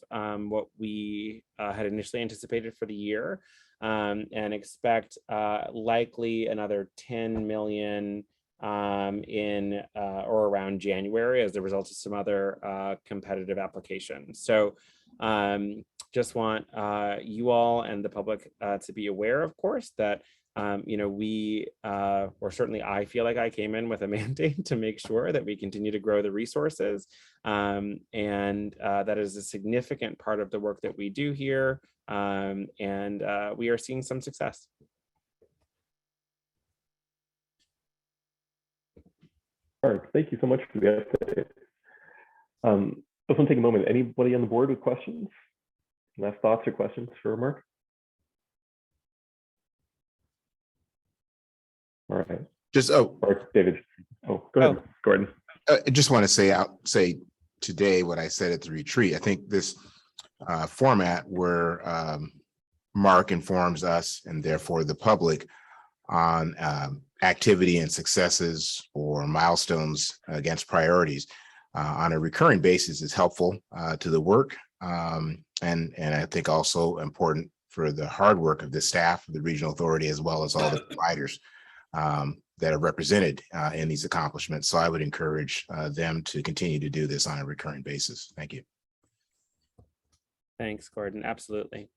S10: what we had initially anticipated for the year, and expect likely another 10 million in or around January as a result of some other competitive applications. So just want you all and the public to be aware, of course, that we, or certainly I feel like I came in with a mandate to make sure that we continue to grow the resources. And that is a significant part of the work that we do here. And we are seeing some success.
S1: All right, thank you so much for the update. I just want to take a moment. Anybody on the board with questions? Last thoughts or questions for Mark? All right. Or David. Oh, go ahead, Gordon.
S8: I just want to say today what I said at the retreat. I think this format where Mark informs us and therefore the public on activity and successes or milestones against priorities on a recurring basis is helpful to the work, and I think also important for the hard work of the staff of the regional authority as well as all the providers that are represented in these accomplishments. So I would encourage them to continue to do this on a recurring basis. Thank you.
S10: Thanks, Gordon. Absolutely.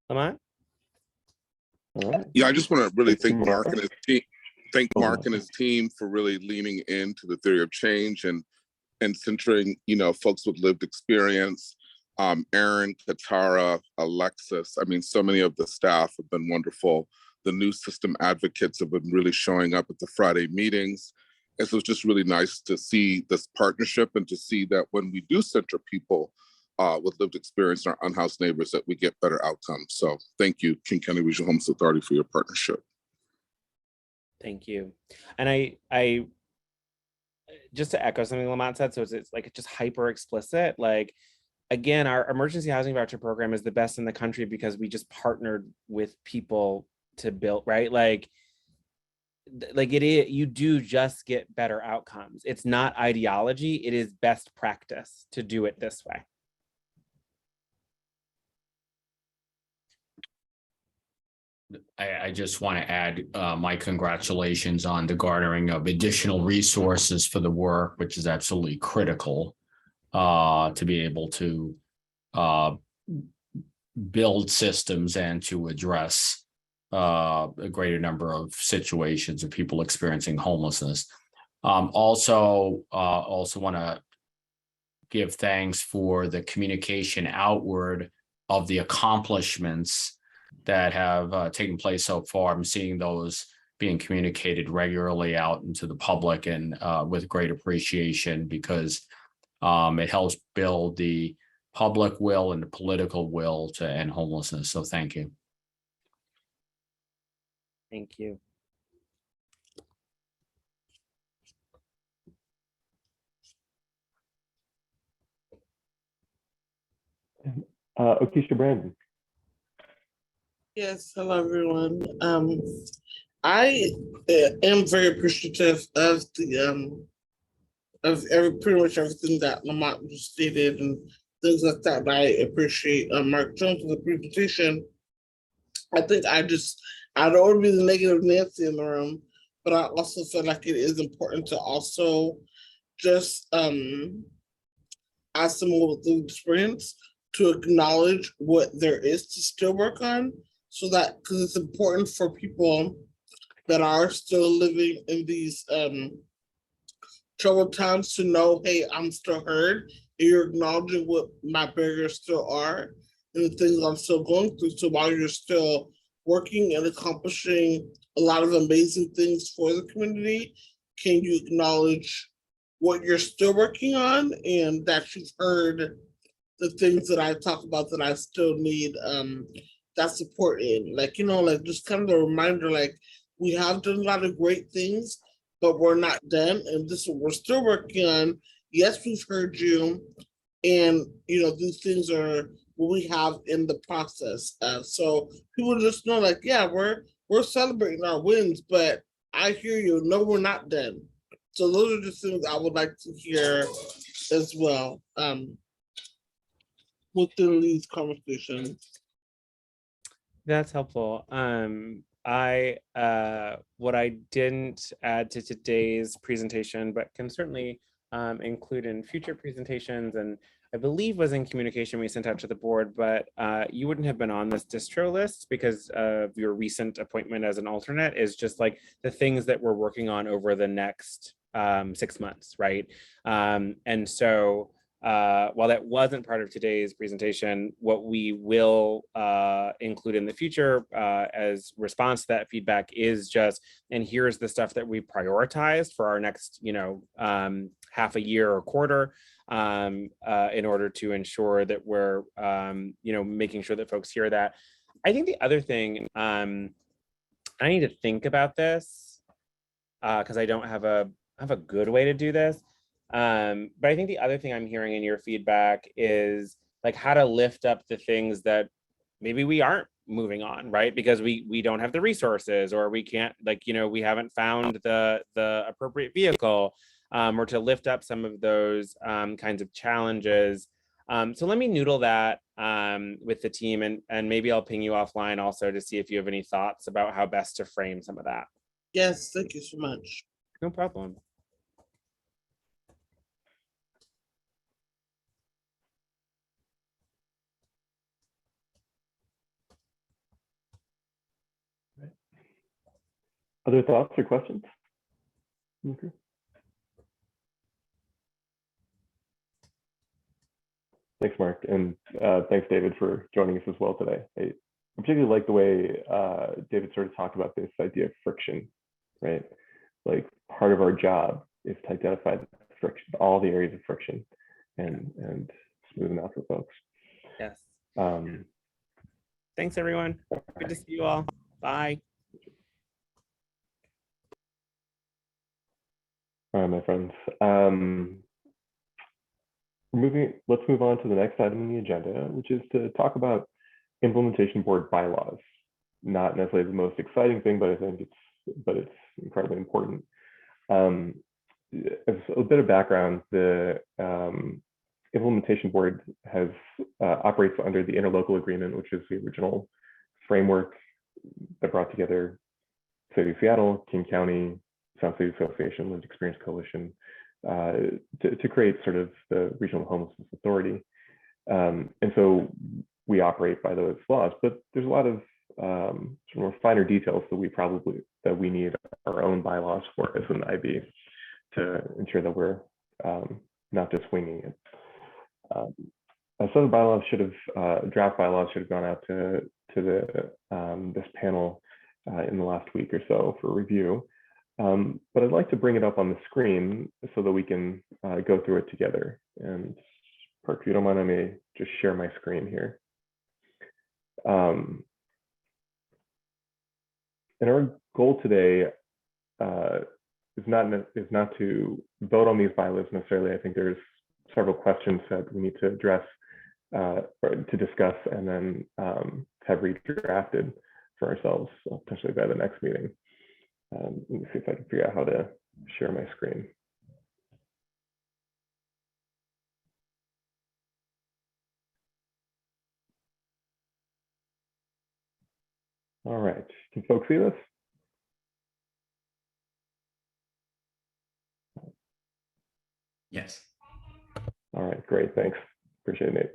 S10: Lamont?
S6: Yeah, I just want to really thank Mark and his team. Thank Mark and his team for really leaning into the theory of change and centering, folks with lived experience. Aaron, Katara, Alexis. I mean, so many of the staff have been wonderful. The new system advocates have been really showing up at the Friday meetings. And so it's just really nice to see this partnership and to see that when we do center people with lived experience and our unhoused neighbors, that we get better outcomes. So thank you, King County Regional Homeless Authority, for your partnership.
S10: Thank you. And I just to echo something Lamont said, so it's like just hyper explicit. Like, again, our emergency housing voucher program is the best in the country because we just partnered with people to build, right? Like it is, you do just get better outcomes. It's not ideology, it is best practice to do it this way.
S5: I just want to add my congratulations on the garnering of additional resources for the work, which is absolutely critical to be able to build systems and to address a greater number of situations of people experiencing homelessness. Also want to give thanks for the communication outward of the accomplishments that have taken place so far. I'm seeing those being communicated regularly out into the public and with great appreciation, because it helps build the public will and the political will to end homelessness. So thank you.
S10: Thank you.
S1: Okisha Brandon.
S12: Yes, hello everyone. I am very appreciative of the pretty much everything that Lamont just stated and things like that. I appreciate Mark Jones for the presentation. I think I don't want to be the negative Nancy in the room, but I also feel like it is important to also just ask someone with the experience to acknowledge what there is to still work on, so that because it's important for people that are still living in these troubled times to know, hey, I'm still heard, and you're acknowledging what my barriers still are and the things I'm still going through. So while you're still working and accomplishing a lot of amazing things for the community, can you acknowledge what you're still working on and that you've heard the things that I talk about that I still need that support in? Like, like just kind of a reminder, like we have done a lot of great things, but we're not done. And this is what we're still working on. Yes, we've heard you. And, these things are what we have in the process. So people just know, like, yeah, we're celebrating our wins, but I hear you. No, we're not done. So those are just things I would like to hear as well within these conversations.
S10: That's helpful. What I didn't add to today's presentation, but can certainly include in future presentations, and I believe was in communication we sent out to the board, but you wouldn't have been on this distro list because of your recent appointment as an alternate, is just like the things that we're working on over the next 6 months, right? And so while that wasn't part of today's presentation, what we will include in the future as response to that feedback is just, and here's the stuff that we prioritized for our next, half a year or quarter, in order to ensure that we're, making sure that folks hear that. I think the other thing, I need to think about this because I don't have a good way to do this. But I think the other thing I'm hearing in your feedback is like how to lift up the things that maybe we aren't moving on, right? Because we don't have the resources, or we can't, we haven't found the appropriate vehicle, or to lift up some of those kinds of challenges. So let me noodle that with the team, and maybe I'll ping you offline also to see if you have any thoughts about how best to frame some of that.
S12: Yes, thank you so much.
S10: No problem.
S1: Other thoughts or questions? Okay. Thanks, Mark, and thanks, David, for joining us as well today. I particularly like the way David sort of talked about this idea of friction, right? Like part of our job is to identify the friction, all the areas of friction, and smooth them out for folks.
S10: Yes. Thanks, everyone. Good to see you all. Bye.
S1: All right, my friends. Let's move on to the next item on the agenda, which is to talk about implementation board bylaws. Not necessarily the most exciting thing, but I think it's incredibly important. As a bit of background, the implementation board operates under the interlocal agreement, which is the original framework that brought together City of Seattle, King County, Sound City Association, Lived Experience Coalition, to create sort of the Regional Homelessness Authority. And so we operate by those laws, but there's a lot of sort of more finer details that we need our own bylaws for as an IB to ensure that we're not just winging it. Some of the bylaws draft bylaws should have gone out to this panel in the last week or so for review. But I'd like to bring it up on the screen so that we can go through it together. And Park, if you don't mind, I may just share my screen here. And our goal today is not to vote on these bylaws necessarily. I think there's several questions that we need to address to discuss and then have redrafted for ourselves, potentially by the next meeting. Let me see if I can figure out how to share my screen. All right, can folks see this?
S4: Yes.
S1: All right, great, thanks. Appreciate it, Nate.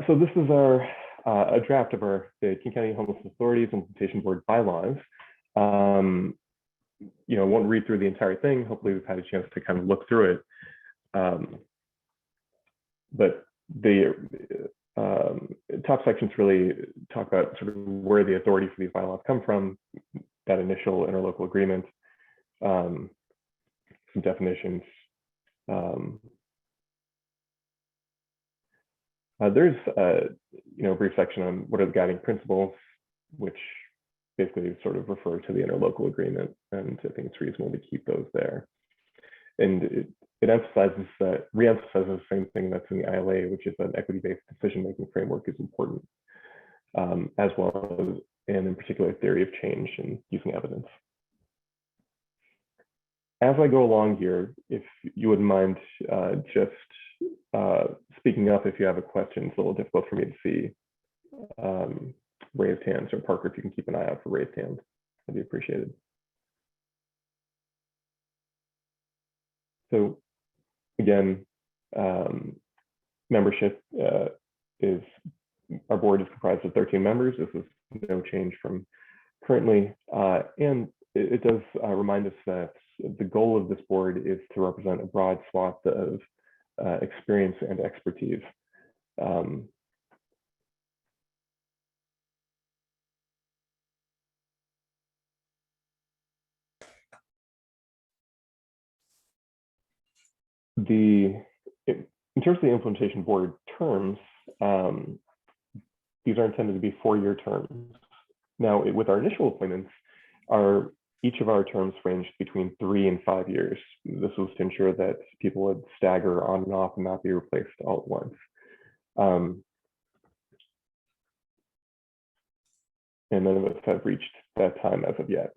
S1: So this is our a draft of the King County Homeless Authorities Implementation Board bylaws. You know, won't read through the entire thing. Hopefully we've had a chance to kind of look through it. But the top sections really talk about sort of where the authority for these bylaws come from, that initial interlocal agreement, some definitions. There's you know, a brief section on what are the guiding principles, which basically sort of refer to the interlocal agreement, and I think it's reasonable to keep those there. And it emphasizes that, re-emphasizes the same thing that's in the ILA, which is that equity-based decision-making framework is important, as well as, and in particular, theory of change and using evidence. As I go along here, if you wouldn't mind just speaking up if you have a question. It's a little difficult for me to see raised hands, or Parker, if you can keep an eye out for raised hands, that'd be appreciated. So again, membership is, our board is comprised of 13 members. This is no change from currently. And it does remind us that the goal of this board is to represent a broad swath of experience and expertise. In terms of the implementation board terms, these are intended to be 4-year terms. Now, with our initial appointments, each of our terms ranged between 3 and 5 years. This was to ensure that people would stagger on and off and not be replaced all at once. And none of us have reached that time as of yet.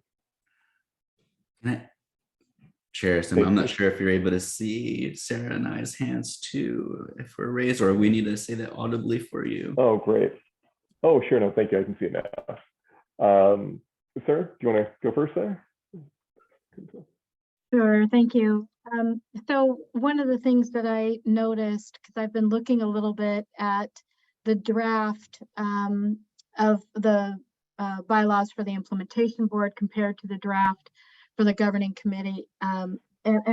S4: Chair, so I'm not sure if you're able to see Sarah and I's hands too, if we're raised, or we need to say that audibly for you.
S1: Oh, great. Oh, sure. No, thank you. I can see it now. Sarah, do you want to go first there?
S7: Sure, thank you. So one of the things that I noticed, because I've been looking a little bit at the draft of the bylaws for the implementation board compared to the draft for the governing committee. And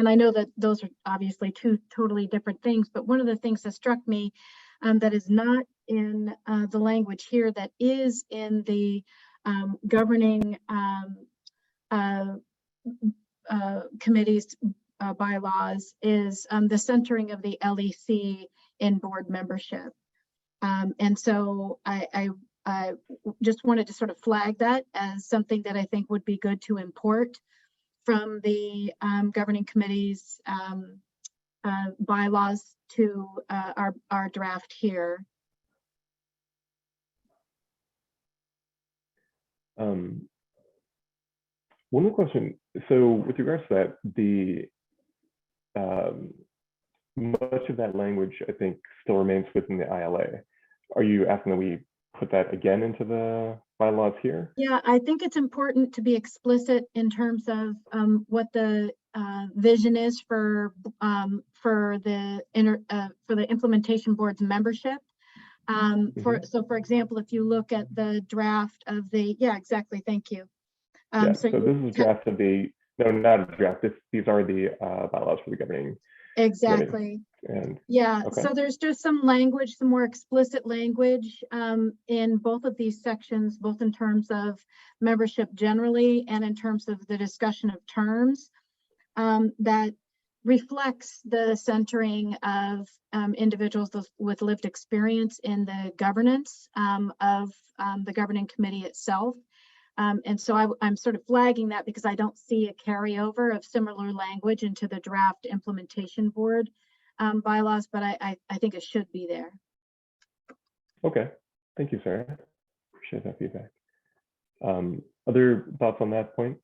S7: I know that those are obviously two totally different things, but one of the things that struck me that is not in the language here that is in the governing committee's bylaws is the centering of the LEC in board membership. And so I just wanted to sort of flag that as something that I think would be good to import from the governing committee's bylaws to our draft here.
S1: One more question. So with regards to that, much of that language, I think, still remains within the ILA. Are you asking that we put that again into the bylaws here?
S7: Yeah, I think it's important to be explicit in terms of what the vision is for the implementation board's membership. For example, if you look at the draft of the, yeah, exactly, thank you.
S1: So this is a draft of the, no, not a draft, these are the bylaws for the governing.
S7: Exactly.
S1: And
S7: yeah,
S1: okay.
S7: So there's just some language, some more explicit language in both of these sections, both in terms of membership generally and in terms of the discussion of terms that reflects the centering of individuals with lived experience in the governance of the governing committee itself. And so I'm sort of flagging that because I don't see a carryover of similar language into the draft implementation board bylaws, but I think it should be there.
S1: Okay, thank you, Sarah. Appreciate that feedback. Other thoughts on that point?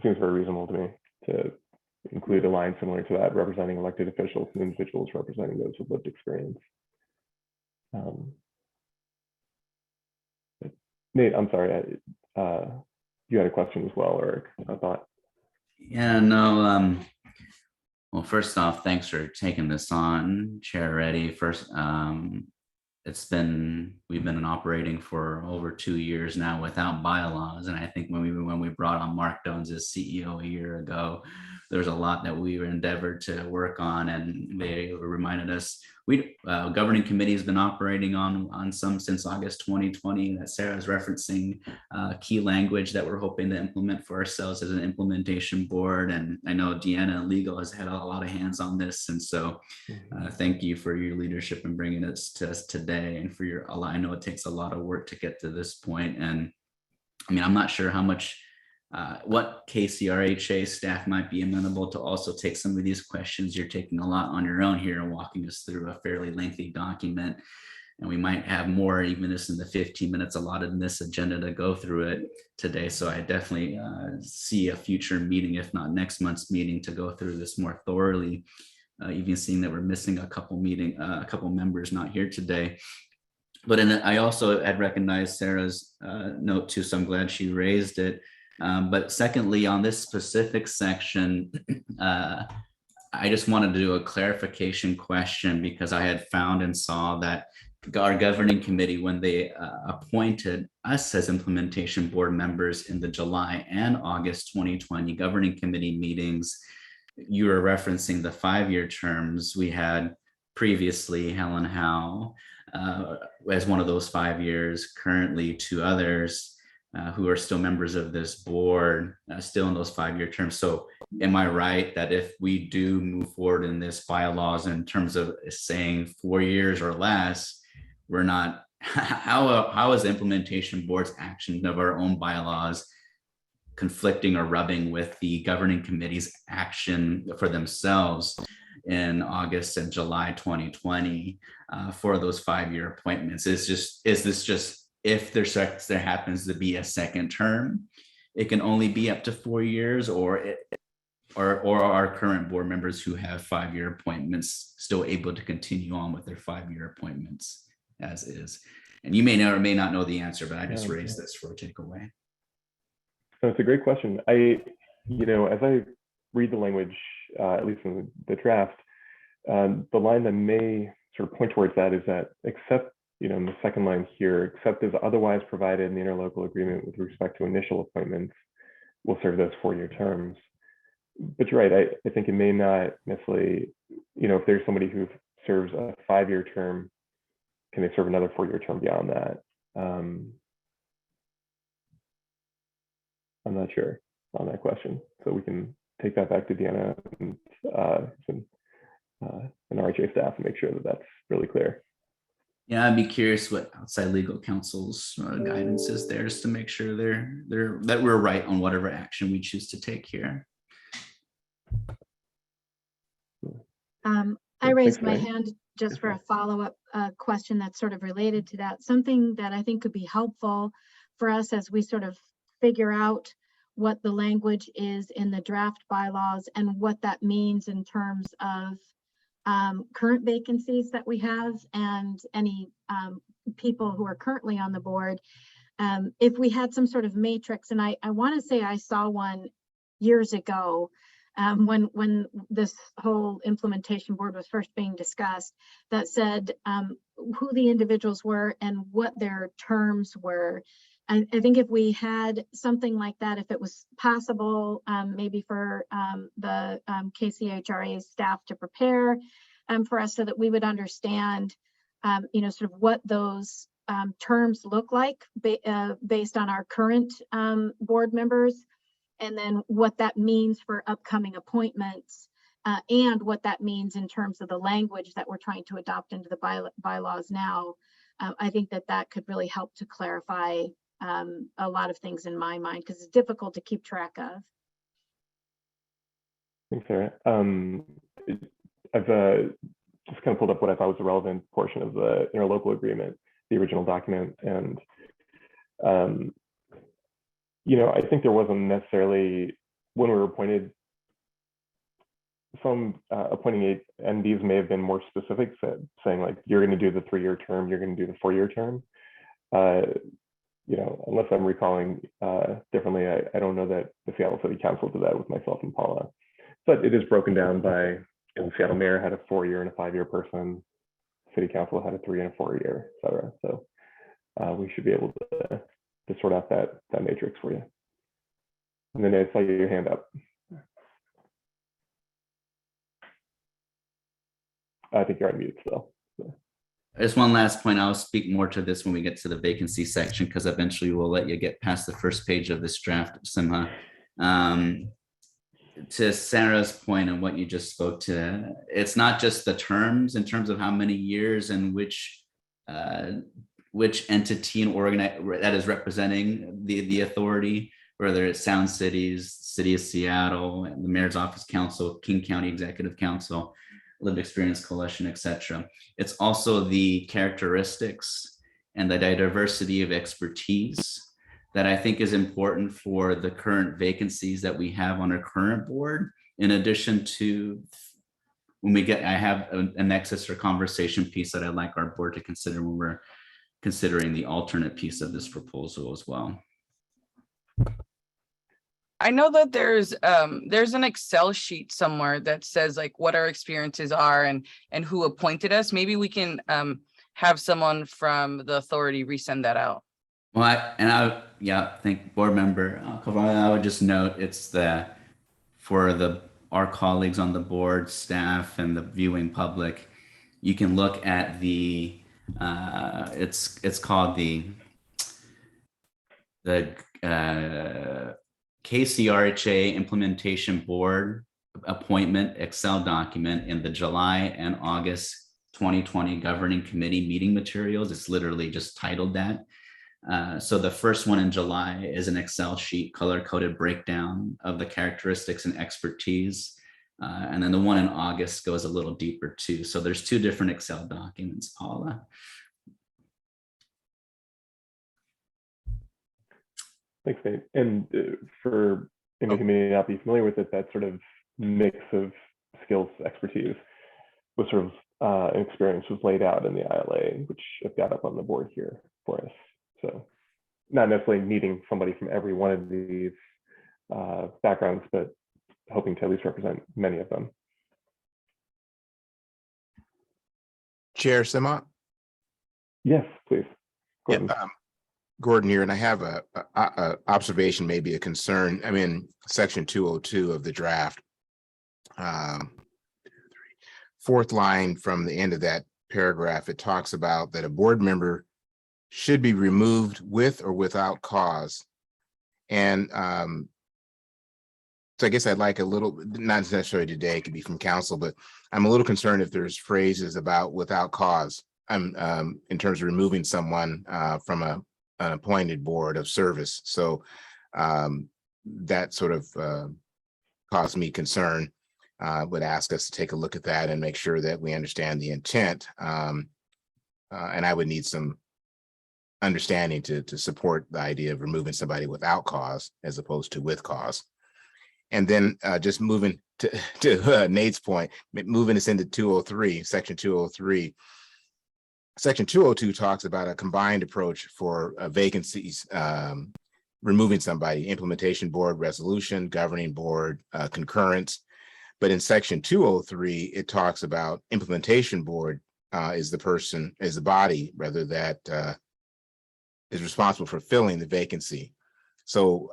S1: Seems very reasonable to me to include a line similar to that, representing elected officials and individuals representing those with lived experience. Nate, I'm sorry, you had a question as well, or a thought?
S4: Yeah, no, well, first off, thanks for taking this on, Chair Reddy. First, we've been operating for over 2 years now without bylaws. And I think when we brought on Mark Jones as CEO a year ago, there's a lot that we were endeavored to work on, and they reminded us governing committee has been operating on some since August 2020 that Sarah's referencing, key language that we're hoping to implement for ourselves as an implementation board. And I know Deanna Legal has had a lot of hands on this. And so thank you for your leadership in bringing this to us today, and for I know it takes a lot of work to get to this point. And I mean, I'm not sure how much what KCRHA staff might be amenable to also take some of these questions. You're taking a lot on your own here and walking us through a fairly lengthy document. And we might have more, even just in the 15 minutes allotted in this agenda, to go through it today. So I definitely see a future meeting, if not next month's meeting, to go through this more thoroughly. Even seeing that we're missing a couple members not here today. But I also had recognized Sarah's note too, so I'm glad she raised it. But secondly, on this specific section, I just wanted to do a clarification question, because I had found and saw that our governing committee, when they appointed us as implementation board members in the July and August 2020 governing committee meetings, you were referencing the 5-year terms. We had previously Helen Howe as one of those 5 years, currently 2 others who are still members of this board, still in those 5-year terms. So am I right that if we do move forward in this bylaws in terms of saying 4 years or less, we're not, how is the implementation board's action of our own bylaws conflicting or rubbing with the governing committee's action for themselves in August and July 2020 for those 5-year appointments? Is this just if there happens to be a second term, it can only be up to 4 years, or our current board members who have 5-year appointments still able to continue on with their 5-year appointments as is? And you may know or may not know the answer, but I just raised this for a takeaway.
S1: So it's a great question. As I read the language, at least in the draft, the line that may sort of point towards that is that except, in the second line here, except as otherwise provided in the interlocal agreement with respect to initial appointments, will serve those 4-year terms. But you're right, I think it may not necessarily, if there's somebody who serves a 5-year term, can they serve another 4-year term beyond that? I'm not sure on that question. So we can take that back to Deanna and RHA staff and make sure that that's really clear.
S4: Yeah, I'd be curious what outside legal counsel's guidance is there, just to make sure that we're right on whatever action we choose to take here.
S7: I raised my hand just for a follow-up question that's sort of related to that. Something that I think could be helpful for us as we sort of figure out what the language is in the draft bylaws and what that means in terms of current vacancies that we have and any people who are currently on the board. If we had some sort of matrix, and I want to say I saw one years ago when this whole implementation board was first being discussed, that said who the individuals were and what their terms were. I think if we had something like that, if it was possible, maybe for the KCHRA staff to prepare for us so that we would understand, sort of what those terms look like based on our current board members, and then what that means for upcoming appointments, and what that means in terms of the language that we're trying to adopt into the bylaws now. I think that could really help to clarify a lot of things in my mind, because it's difficult to keep track of.
S1: Thanks, Sarah. I've just kind of pulled up what I thought was the relevant portion of the interlocal agreement, the original document, and I think there wasn't necessarily, when we were appointed, some appointing NDs may have been more specific, saying like, you're going to do the 3-year term, you're going to do the 4-year term. Unless I'm recalling differently, I don't know that the Seattle City Council did that with myself and Paula. But it is broken down by, the Seattle Mayor had a 4-year and a 5-year person. City Council had a 3 and a 4-year, et cetera. So we should be able to sort out that matrix for you. And then I saw your hand up. I think you're on mute still.
S4: There's one last point. I'll speak more to this when we get to the vacancy section, because eventually we'll let you get past the first page of this draft, Simha. To Sarah's point and what you just spoke to, it's not just the terms in terms of how many years and which entity and that is representing the authority, whether it's Sound Cities, City of Seattle, and the Mayor's Office Council, King County Executive Council, Lived Experience Coalition, etc. It's also the characteristics and the diversity of expertise that I think is important for the current vacancies that we have on our current board. In addition to I have a nexus or conversation piece that I'd like our board to consider when we're considering the alternate piece of this proposal as well.
S13: I know that there's an Excel sheet somewhere that says like what our experiences are and who appointed us. Maybe we can have someone from the authority resend that out.
S4: Well, I think board member, I would just note it's for our colleagues on the board, staff, and the viewing public. You can look at the it's called the KCRHA Implementation Board Appointment Excel document in the July and August 2020 Governing Committee meeting materials. It's literally just titled that. So the first one in July is an Excel sheet, color-coded breakdown of the characteristics and expertise. And then the one in August goes a little deeper too. So there's 2 different Excel documents, Paula.
S1: Thanks, Nate. And for anyone who may not be familiar with it, that sort of mix of skills, expertise was sort of an experience was laid out in the ILA, which I've got up on the board here for us. So not necessarily needing somebody from every one of these backgrounds, but hoping to at least represent many of them.
S8: Chair Simha?
S1: Yes, please.
S8: Gordon. Yeah, Gordon here, and I have a observation, maybe a concern. I'm in section 202 of the draft. 4th line from the end of that paragraph, it talks about that a board member should be removed with or without cause. And so I guess I'd like a little, not necessarily today, it could be from council, but I'm a little concerned if there's phrases about without cause. In terms of removing someone from an appointed board of service. So that sort of caused me concern. Would ask us to take a look at that and make sure that we understand the intent. And I would need some understanding to support the idea of removing somebody without cause as opposed to with cause. And then just moving to Nate's point, moving us into 203, section 203. Section 202 talks about a combined approach for vacancies, removing somebody, implementation board, resolution, governing board, concurrence. But in section 203, it talks about implementation board is the body, rather, that is responsible for filling the vacancy. So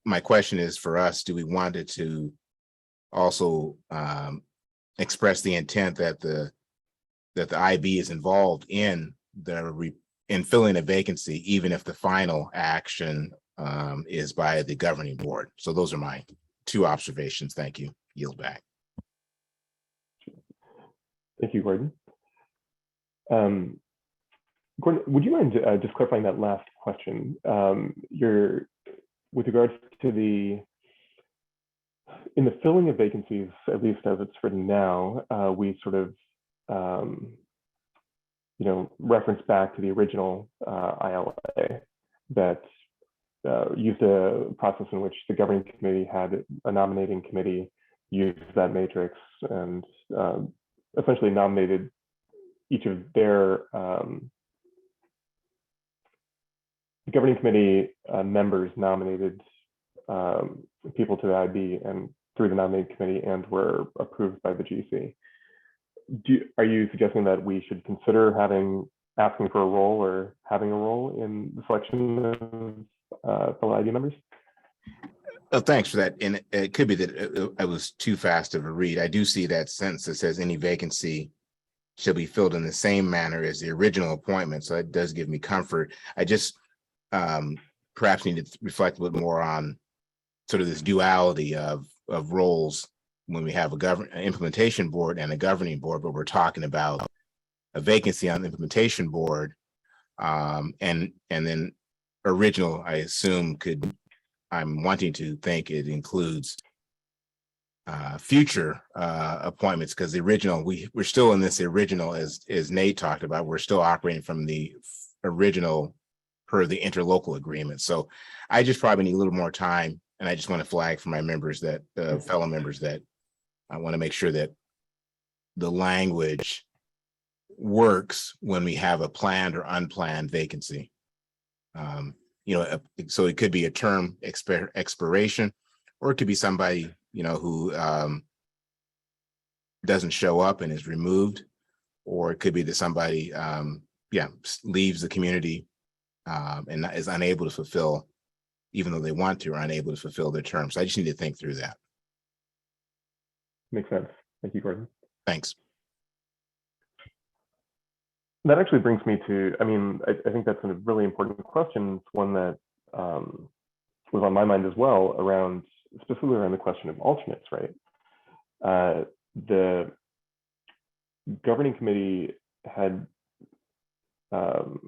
S8: my question is for us, do we want it to also express the intent that the IB is involved in filling a vacancy, even if the final action is by the governing board? So those are my 2 observations. Thank you. Yield back.
S1: Thank you, Gordon. Gordon, would you mind just clarifying that last question? With regards to the in the filling of vacancies, at least as it's written now, we sort of, reference back to the original ILA that used a process in which the governing committee had a nominating committee use that matrix and essentially nominated each of their the governing committee members nominated people to the IB and through the nominating committee and were approved by the GC. Are you suggesting that we should consider asking for a role or having a role in the selection of fellow IB members?
S8: Oh, thanks for that. And it could be that I was too fast of a read. I do see that sentence that says any vacancy shall be filled in the same manner as the original appointment. So that does give me comfort. I just perhaps need to reflect a little more on sort of this duality of roles when we have an implementation board and a governing board, but we're talking about a vacancy on the implementation board. And then original, I assume I'm wanting to think it includes future appointments, because the original, we're still in this original, as Nate talked about, we're still operating from the original per the interlocal agreement. So I just probably need a little more time, and I just want to flag for my members that fellow members that I want to make sure that the language works when we have a planned or unplanned vacancy. So it could be a term expiration, or it could be somebody, who doesn't show up and is removed, or it could be that somebody, leaves the community and is unable to fulfill, even though they want to, or unable to fulfill their terms. So I just need to think through that.
S1: Makes sense. Thank you, Gordon.
S8: Thanks.
S1: That actually brings me to, I think that's a really important question. It's one that was on my mind as well, specifically around the question of alternates, right? The governing committee had, so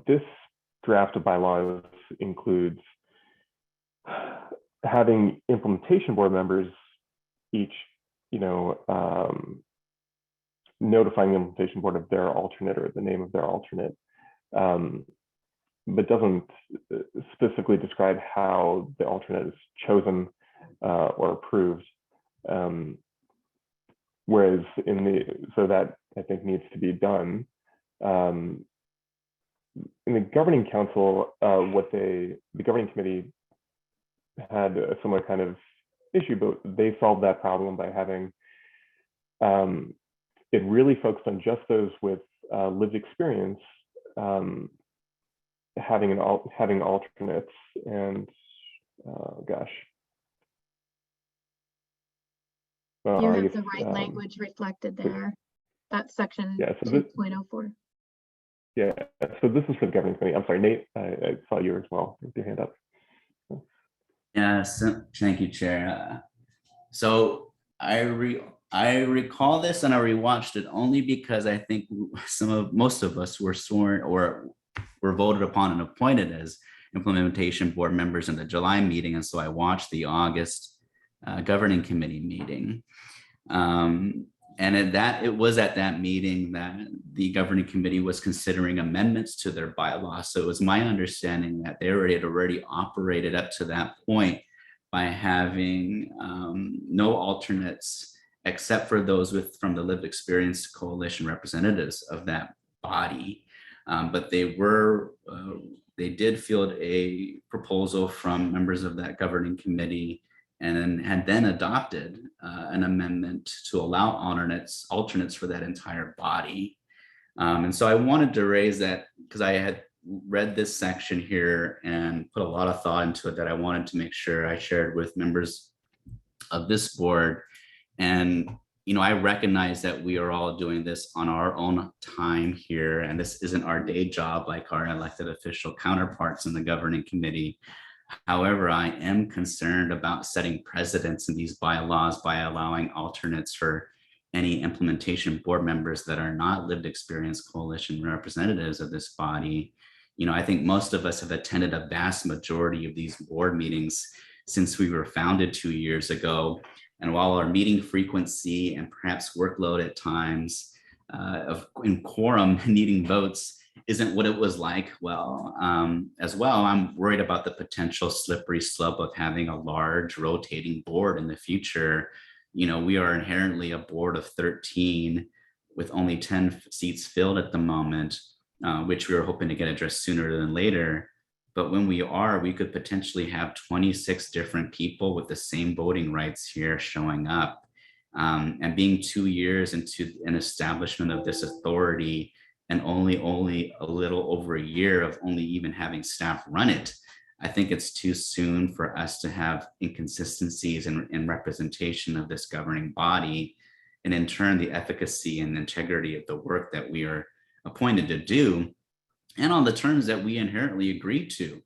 S1: this draft of bylaws includes having implementation board members each, notifying the implementation board of their alternate or the name of their alternate, but doesn't specifically describe how the alternate is chosen or approved. Whereas so that I think needs to be done. In the governing council, the governing committee had a similar kind of issue, but they solved that problem by having it really focused on just those with lived experience having alternates, and gosh. Well,
S7: You have the right language reflected there. That's section 2.04.
S1: Yeah, so this is for the governing committee. I'm sorry, Nate, I saw you as well with your hand up.
S4: Yes, thank you, Chair. So I recall this and I rewatched it only because I think most of us were sworn or were voted upon and appointed as implementation board members in the July meeting, and so I watched the August governing committee meeting. And it was at that meeting that the governing committee was considering amendments to their bylaws. So it was my understanding that they had already operated up to that point by having no alternates except for those from the lived experience coalition representatives of that body. But they did field a proposal from members of that governing committee and had then adopted an amendment to allow alternates for that entire body. And so I wanted to raise that because I had read this section here and put a lot of thought into it that I wanted to make sure I shared with members of this board. And, I recognize that we are all doing this on our own time here, and this isn't our day job like our elected official counterparts in the governing committee. However, I am concerned about setting precedents in these bylaws by allowing alternates for any implementation board members that are not lived experience coalition representatives of this body. I think most of us have attended a vast majority of these board meetings since we were founded 2 years ago. And while our meeting frequency and perhaps workload at times in quorum needing votes isn't what it was like, as well, I'm worried about the potential slippery slope of having a large rotating board in the future. You know, we are inherently a board of 13 with only 10 seats filled at the moment, which we were hoping to get addressed sooner than later. But when we are, we could potentially have 26 different people with the same voting rights here showing up. And being 2 years into an establishment of this authority and only a little over a year of only even having staff run it, I think it's too soon for us to have inconsistencies in representation of this governing body, and in turn, the efficacy and integrity of the work that we are appointed to do, and on the terms that we inherently agreed to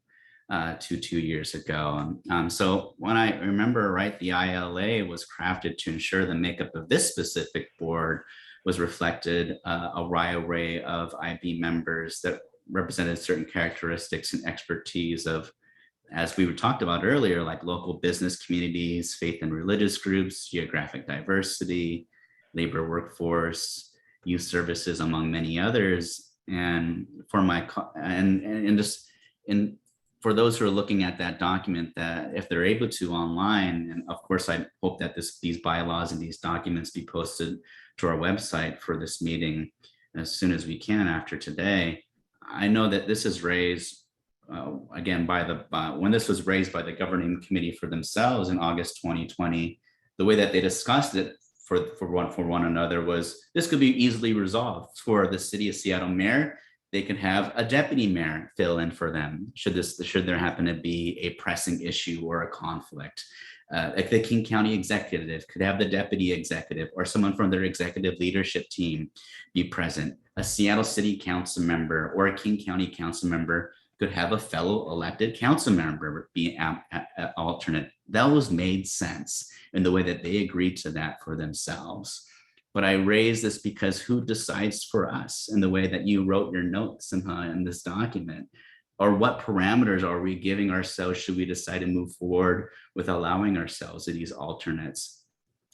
S4: 2 years ago. So when I remember right, the ILA was crafted to ensure the makeup of this specific board was reflected a wide array of IB members that represented certain characteristics and expertise of, as we talked about earlier, like local business communities, faith and religious groups, geographic diversity, labor workforce, youth services, among many others. And for for those who are looking at that document, that if they're able to online, and of course I hope that these bylaws and these documents be posted to our website for this meeting as soon as we can after today. I know that this is raised again when this was raised by the governing committee for themselves in August 2020. The way that they discussed it for one another was this could be easily resolved. For the city of Seattle mayor, they could have a deputy mayor fill in for them should there happen to be a pressing issue or a conflict. Like the King County executive could have the deputy executive or someone from their executive leadership team be present. A Seattle City Council member or a King County Council member could have a fellow elected council member be an alternate. Those made sense in the way that they agreed to that for themselves. But I raise this because who decides for us in the way that you wrote your notes in this document? Or what parameters are we giving ourselves should we decide to move forward with allowing ourselves these alternates?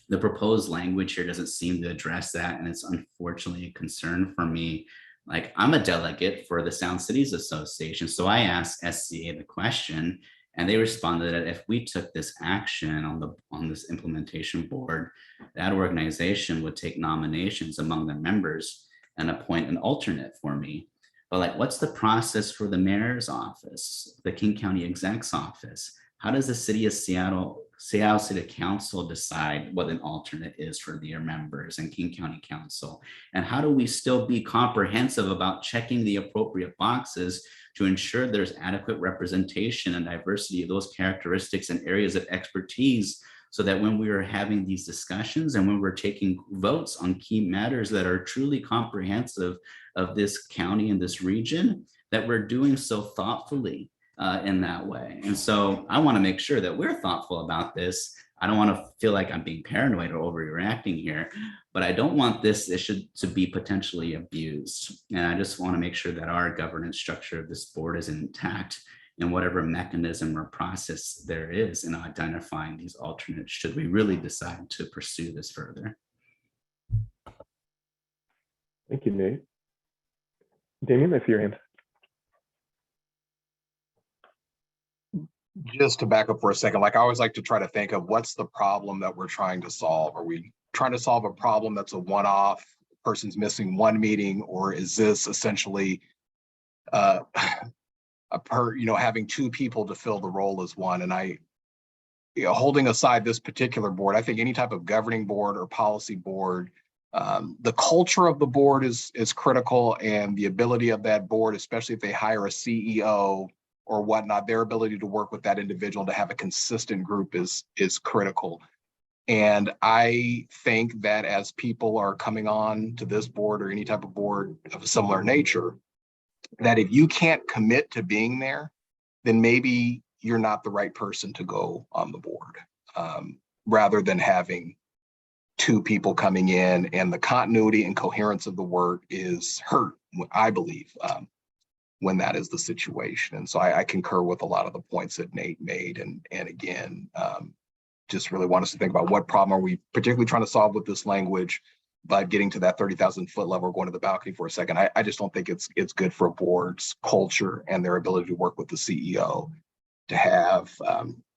S4: The proposed language here doesn't seem to address that, and it's unfortunately a concern for me. Like, I'm a delegate for the Sound Cities Association, so I asked SCA the question, and they responded that if we took this action on this implementation board, that organization would take nominations among their members and appoint an alternate for me. But like, what's the process for the mayor's office, the King County exec's office? How does the city of Seattle City Council decide what an alternate is for their members and King County Council? And how do we still be comprehensive about checking the appropriate boxes to ensure there's adequate representation and diversity of those characteristics and areas of expertise, so that when we are having these discussions and when we're taking votes on key matters that are truly comprehensive of this county and this region, that we're doing so thoughtfully in that way. And so I want to make sure that we're thoughtful about this. I don't want to feel like I'm being paranoid or overreacting here, but I don't want this issue to be potentially abused. And I just want to make sure that our governance structure of this board is intact, and whatever mechanism or process there is in identifying these alternates, should we really decide to pursue this further.
S1: Thank you, Nate. Damien, I see your hand.
S14: Just to back up for a second, like I always like to try to think of what's the problem that we're trying to solve. Are we trying to solve a problem that's a one-off, person's missing one meeting, or is this essentially having two people to fill the role as one? And holding aside this particular board, I think any type of governing board or policy board, the culture of the board is critical, and the ability of that board, especially if they hire a CEO or whatnot, their ability to work with that individual to have a consistent group is critical. And I think that as people are coming on to this board or any type of board of a similar nature, that if you can't commit to being there, then maybe you're not the right person to go on the board, rather than having two people coming in, and the continuity and coherence of the work is hurt, I believe. when that is the situation. And so I concur with a lot of the points that Nate made. And again, just really want us to think about what problem are we particularly trying to solve with this language, but getting to that 30,000 foot level, going to the balcony for a second. I just don't think it's good for a board's culture and their ability to work with the CEO to have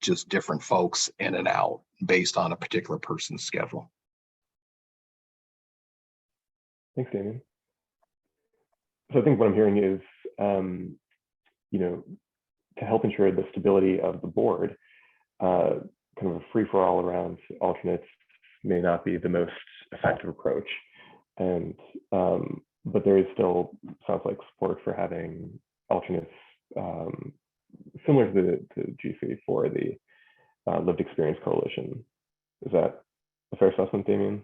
S14: just different folks in and out based on a particular person's schedule.
S1: Thanks, Damien. So I think what I'm hearing is, you know, to help ensure the stability of the board, kind of a free-for-all around alternates may not be the most effective approach. And but there is still, sounds like, support for having alternates similar to the GC for the Lived Experience Coalition. Is that a fair assessment, Damien?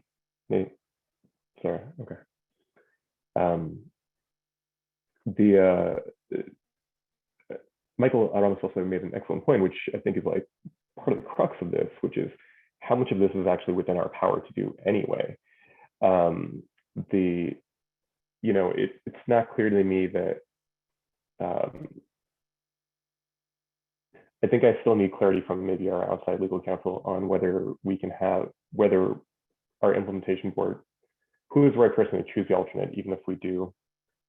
S1: Nate? Sarah? Okay. Michael Aramis also made an excellent point, which I think is like part of the crux of this, which is how much of this is actually within our power to do anyway. You know, it's not clear to me that I think I still need clarity from maybe our outside legal counsel on whether we can have, whether our implementation board, who is the right person to choose the alternate, even if we do,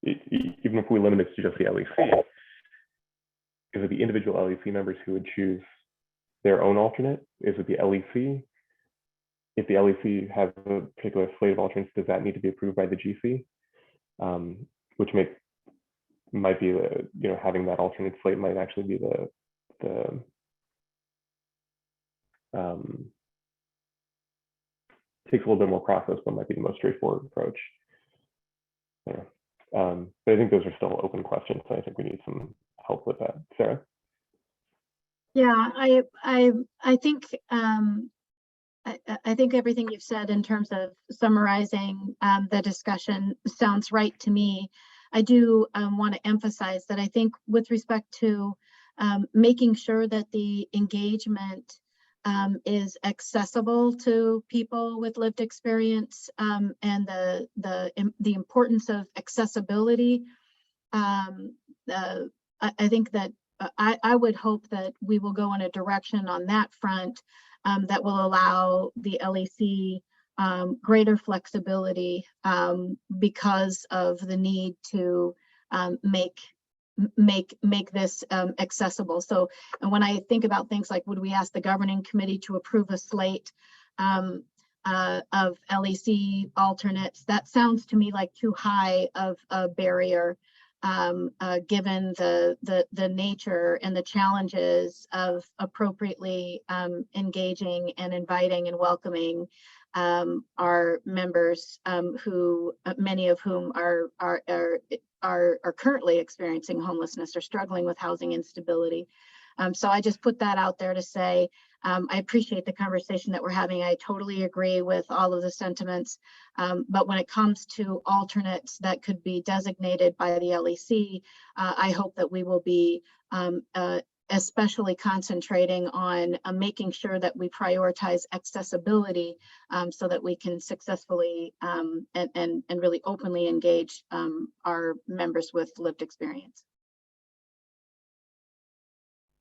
S1: even if we limit it to just the LEC. Is it the individual LEC members who would choose their own alternate? Is it the LEC? If the LEC has a particular slate of alternates, does that need to be approved by the GC? Which might be the, you know, having that alternate slate might actually be the takes a little bit more process, but might be the most straightforward approach. Yeah. But I think those are still open questions, so I think we need some help with that. Sarah?
S7: Yeah, I think I think everything you've said in terms of summarizing the discussion sounds right to me. I do want to emphasize that I think with respect to making sure that the engagement is accessible to people with lived experience, and the importance of accessibility. I think that I would hope that we will go in a direction on that front that will allow the LEC greater flexibility because of the need to make this accessible. So, and when I think about things like, would we ask the governing committee to approve a slate of LEC alternates? That sounds to me like too high of a barrier, given the nature and the challenges of appropriately engaging and inviting and welcoming our members, who many of whom are currently experiencing homelessness or struggling with housing instability. So I just put that out there to say, I appreciate the conversation that we're having. I totally agree with all of the sentiments. But when it comes to alternates that could be designated by the LEC, I hope that we will be especially concentrating on making sure that we prioritize accessibility, so that we can successfully and really openly engage our members with lived experience.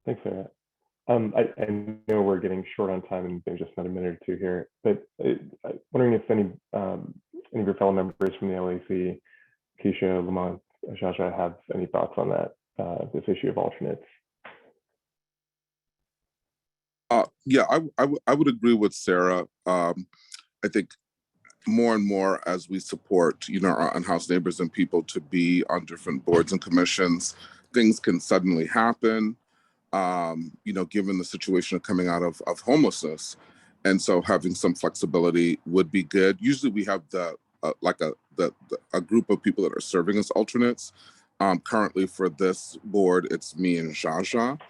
S7: Thanks,
S1: Sarah. I know we're getting short on time and there's just another minute or two here, but I'm wondering if any of your fellow members from the LAC, Keisha, Lamont, Jaja, have any thoughts on that, this issue of alternates?
S6: Yeah, I would agree with Sarah. I think more and more as we support, you know, our unhoused neighbors and people to be on different boards and commissions, things can suddenly happen. You know, given the situation of coming out of homelessness. And so having some flexibility would be good. Usually we have a group of people that are serving as alternates. Currently for this board, it's me and Jaja.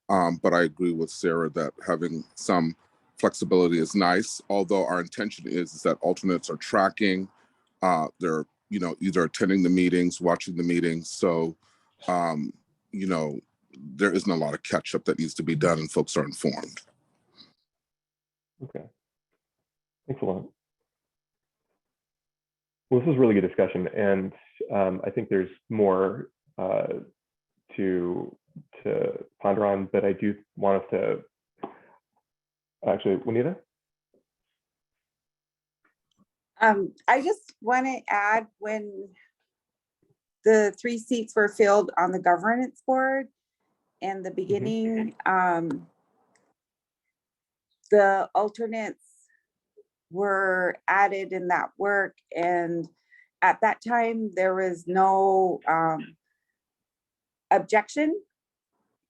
S6: But I agree with Sarah that having some flexibility is nice, although our intention is that alternates are tracking, they're, you know, either attending the meetings, watching the meetings. So, you know, there isn't a lot of catch up that needs to be done and folks are informed.
S1: Okay, thanks a lot. Well, this is a really good discussion, and I think there's more to ponder on, but I do want us to actually, Juanita.
S15: I just want to add, when the 3 seats were filled on the governance board in the beginning, the alternates were added in that work, and at that time there was no objection,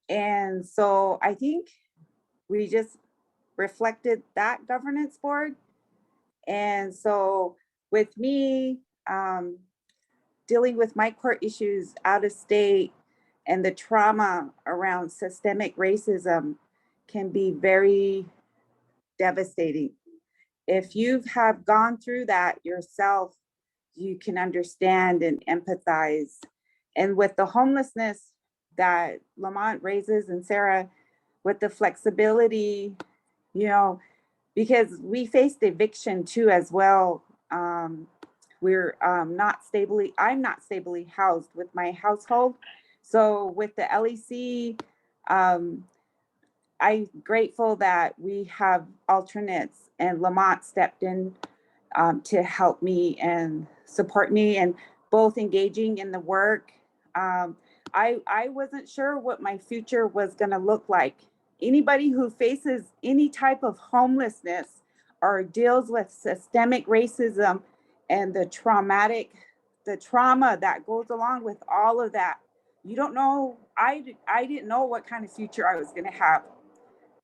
S15: and so I think we just reflected that governance board. And so with me dealing with my court issues out of state, and the trauma around systemic racism can be very devastating. If you have gone through that yourself, you can understand and empathize. And with the homelessness that Lamont raises, and Sarah, with the flexibility, you know, because we faced eviction too as well. We're I'm not stably housed with my household. So with the LEC, I'm grateful that we have alternates, and Lamont stepped in to help me and support me, and both engaging in the work. I wasn't sure what my future was gonna look like. Anybody who faces any type of homelessness or deals with systemic racism and the trauma that goes along with all of that, you don't know, I didn't know what kind of future I was gonna have,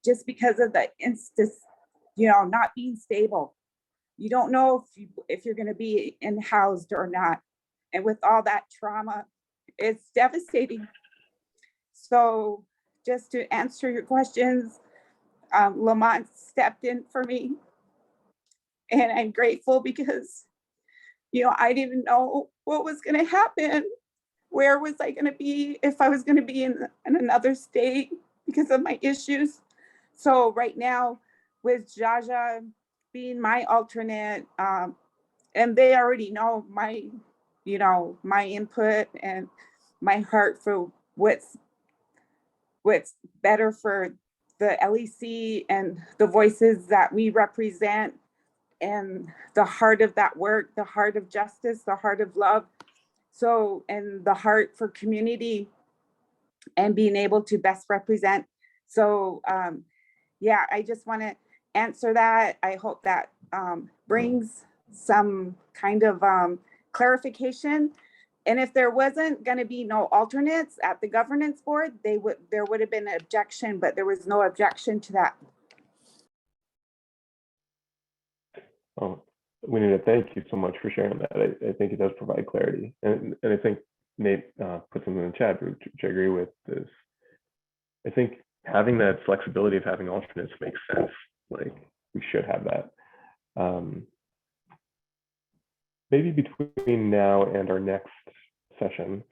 S15: just because of the instance, you know, not being stable. You don't know if you're gonna be in-housed or not. And with all that trauma, it's devastating. So just to answer your questions, Lamont stepped in for me, and I'm grateful because, you know, I didn't know what was going to happen. Where was I going to be, if I was going to be in another state because of my issues? So right now, with Jaja being my alternate, and they already know my, you know, my input and my heart for what's better for the LEC and the voices that we represent, and the heart of that work, the heart of justice, the heart of love. So, and the heart for community and being able to best represent. So, yeah, I just want to answer that. I hope that brings some kind of clarification. And if there wasn't going to be no alternates at the governance board, there would have been an objection, but there was no objection to that.
S1: Oh, Winnie, thank you so much for sharing that. I think it does provide clarity. And I think Nate put something in the chat, which I agree with. Is I think having that flexibility of having alternates makes sense. Like, we should have that. Maybe between now and our next session,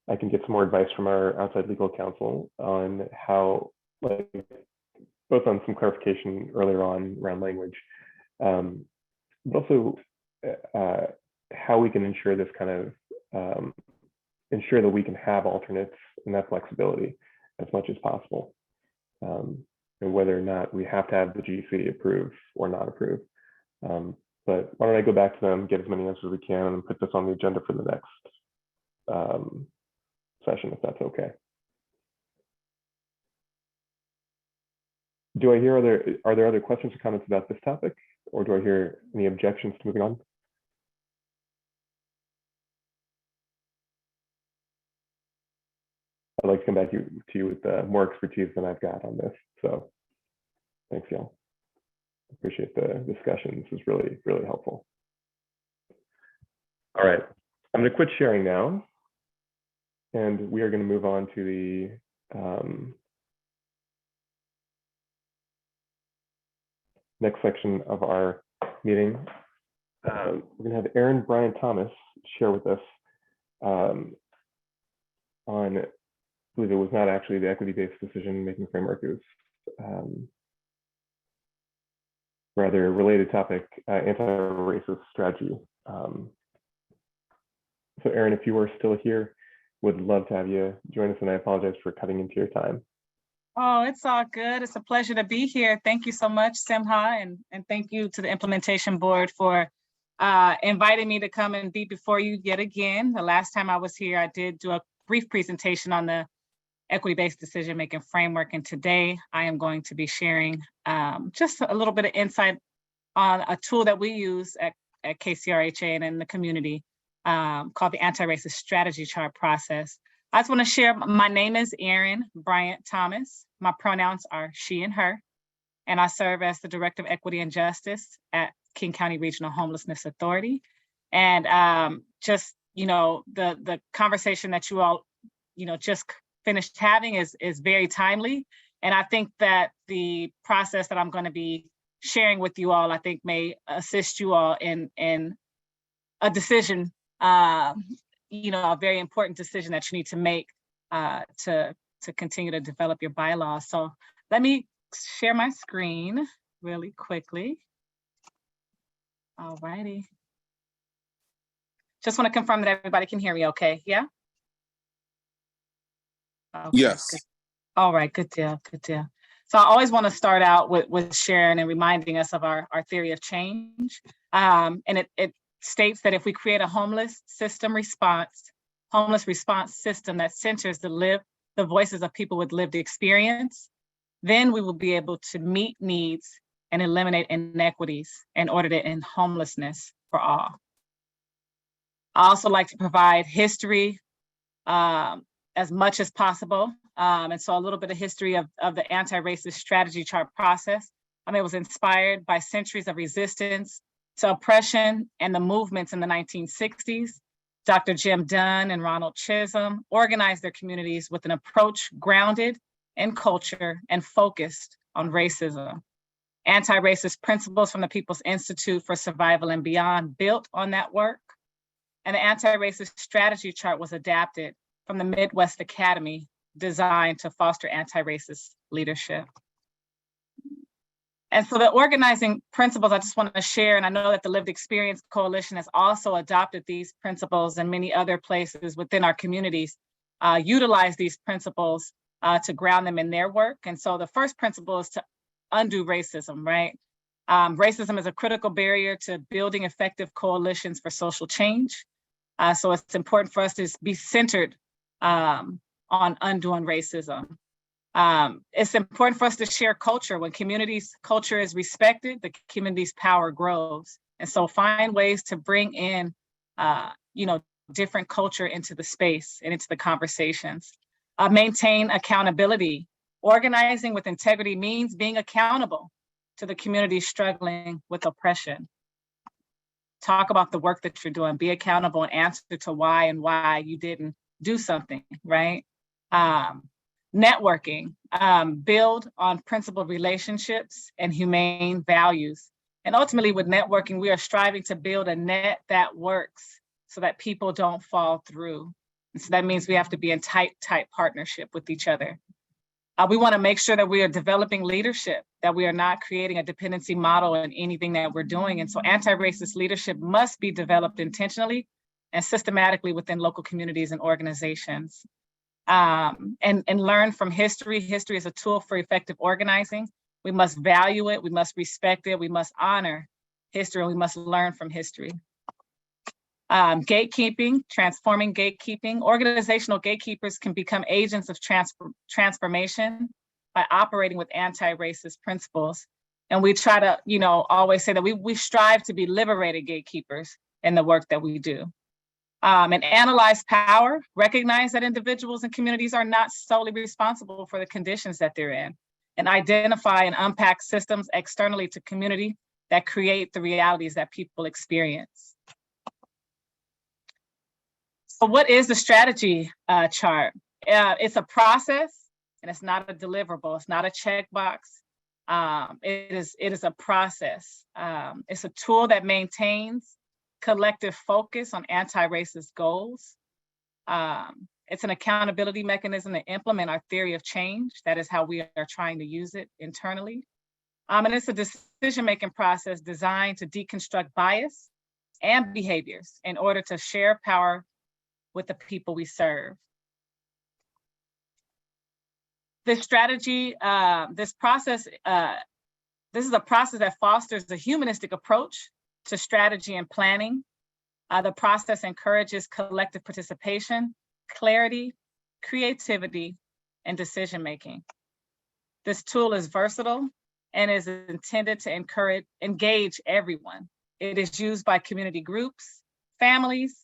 S1: I can get some more advice from our outside legal counsel on how, like, both on some clarification earlier on around language, but also how we can ensure this kind of, ensure that we can have alternates and that flexibility as much as possible, and whether or not we have to have the GC approve or not approve. But why don't I go back to them, get as many answers as we can, and put this on the agenda for the next session, if that's okay. Do I hear are there other questions or comments about this topic, or do I hear any objections to moving on? I'd like to come back to you with more expertise than I've got on this. So thanks, y'all. Appreciate the discussion. This is really, really helpful. All right, I'm going to quit sharing now, and we are going to move on to the next section of our meeting. We're going to have Aaron Brian Thomas share with us on, I believe it was not actually the equity-based decision-making framework, it was rather a related topic, anti-racist strategy. So Aaron, if you are still here, would love to have you join us, and I apologize for cutting into your time.
S16: Oh, it's all good. It's a pleasure to be here. Thank you so much, Simha, and thank you to the Implementation Board for inviting me to come and be before you yet again. The last time I was here, I did do a brief presentation on the equity-based decision-making framework, and today I am going to be sharing just a little bit of insight on a tool that we use at KCRHA and in the community called the Anti-Racist Strategy Chart process. I just want to share, my name is Erin Bryant Thomas. My pronouns are she and her, and I serve as the Director of Equity and Justice at King County Regional Homelessness Authority. And just, the conversation that you all, just finished having is very timely. And I think that the process that I'm going to be sharing with you all, I think may assist you all in a decision, a very important decision that you need to make to continue to develop your bylaws. So let me share my screen really quickly. All righty. Just want to confirm that everybody can hear me okay, yeah? Okay,
S6: yes.
S16: good. All right, good deal, good deal. So I always want to start out with sharing and reminding us of our theory of change. And it states that if we create a homeless response system that centers the voices of people with lived experience, then we will be able to meet needs and eliminate inequities in order to end homelessness for all. I also like to provide history as much as possible. And so a little bit of history of the anti-racist strategy chart process. It was inspired by centuries of resistance to oppression and the movements in the 1960s. Dr. Jim Dunn and Ronald Chisholm organized their communities with an approach grounded in culture and focused on racism. Anti-racist principles from the People's Institute for Survival and Beyond built on that work. And the anti-racist strategy chart was adapted from the Midwest Academy, designed to foster anti-racist leadership. And so the organizing principles I just want to share, and I know that the Lived Experience Coalition has also adopted these principles and many other places within our communities, utilize these principles to ground them in their work. And so the first principle is to undo racism, right? Racism is a critical barrier to building effective coalitions for social change. So it's important for us to be centered on undoing racism. It's important for us to share culture. When communities' culture is respected, the community's power grows. And so find ways to bring in, different culture into the space and into the conversations. Maintain accountability. Organizing with integrity means being accountable to the community struggling with oppression. Talk about the work that you're doing, be accountable and answer to why you didn't do something, right? Networking, build on principled relationships and humane values. And ultimately with networking, we are striving to build a net that works so that people don't fall through. And so that means we have to be in tight partnership with each other. We want to make sure that we are developing leadership, that we are not creating a dependency model in anything that we're doing. And so anti-racist leadership must be developed intentionally and systematically within local communities and organizations. And learn from history. History is a tool for effective organizing. We must value it, we must respect it, we must honor history, and we must learn from history. Gatekeeping, transforming gatekeeping. Organizational gatekeepers can become agents of transformation by operating with anti-racist principles. And we try to, always say that we strive to be liberated gatekeepers in the work that we do. And analyze power, recognize that individuals and communities are not solely responsible for the conditions that they're in, and identify and unpack systems externally to community that create the realities that people experience. So what is the strategy chart? It's a process and it's not a deliverable. It's not a checkbox. It is a process. It's a tool that maintains collective focus on anti-racist goals. It's an accountability mechanism to implement our theory of change. That is how we are trying to use it internally. And it's a decision-making process designed to deconstruct bias and behaviors in order to share power with the people we serve. This strategy, this process, this is a process that fosters a humanistic approach to strategy and planning. The process encourages collective participation, clarity, creativity, and decision-making. This tool is versatile and is intended to engage everyone. It is used by community groups, families,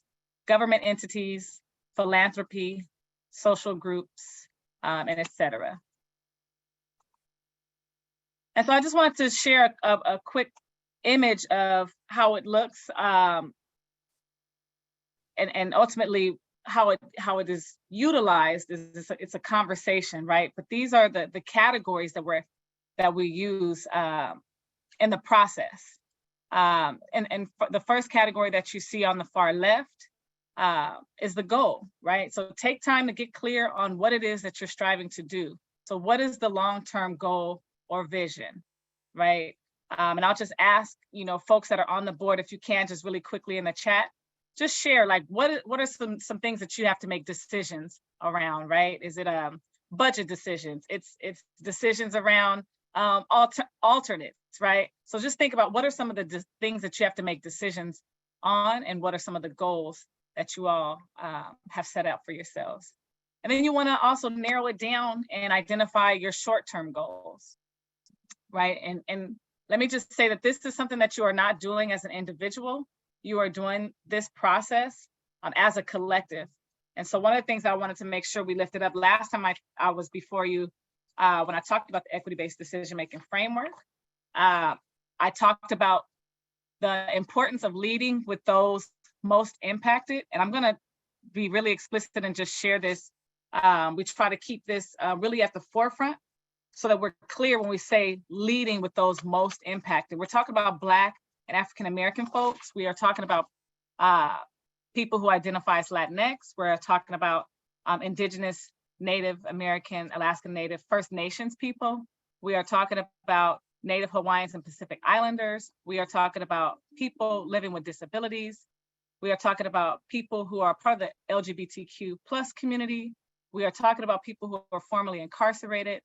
S16: government entities, philanthropy, social groups, and etc. And so I just wanted to share a quick image of how it looks, and ultimately how it is utilized. It's a conversation, right? But these are the categories that we use in the process. And the first category that you see on the far left is the goal, right? So take time to get clear on what it is that you're striving to do. So what is the long-term goal or vision, right? And I'll just ask, folks that are on the board, if you can, just really quickly in the chat, just share, like, what are some things that you have to make decisions around, right? Is it budget decisions? It's decisions around alternates, right? So just think about what are some of the things that you have to make decisions on, and what are some of the goals that you all have set out for yourselves. And then you want to also narrow it down and identify your short-term goals, right? And let me just say that this is something that you are not doing as an individual. You are doing this process as a collective. And so one of the things I wanted to make sure we lifted up last time I was before you, when I talked about the equity-based decision-making framework, I talked about the importance of leading with those most impacted. And I'm gonna be really explicit and just share this. We try to keep this really at the forefront so that we're clear when we say leading with those most impacted. We're talking about Black and African-American folks. We are talking about people who identify as Latinx. We're talking about Indigenous, Native American, Alaska Native, First Nations people. We are talking about Native Hawaiians and Pacific Islanders. We are talking about people living with disabilities. We are talking about people who are part of the LGBTQ+ community. We are talking about people who are formerly incarcerated.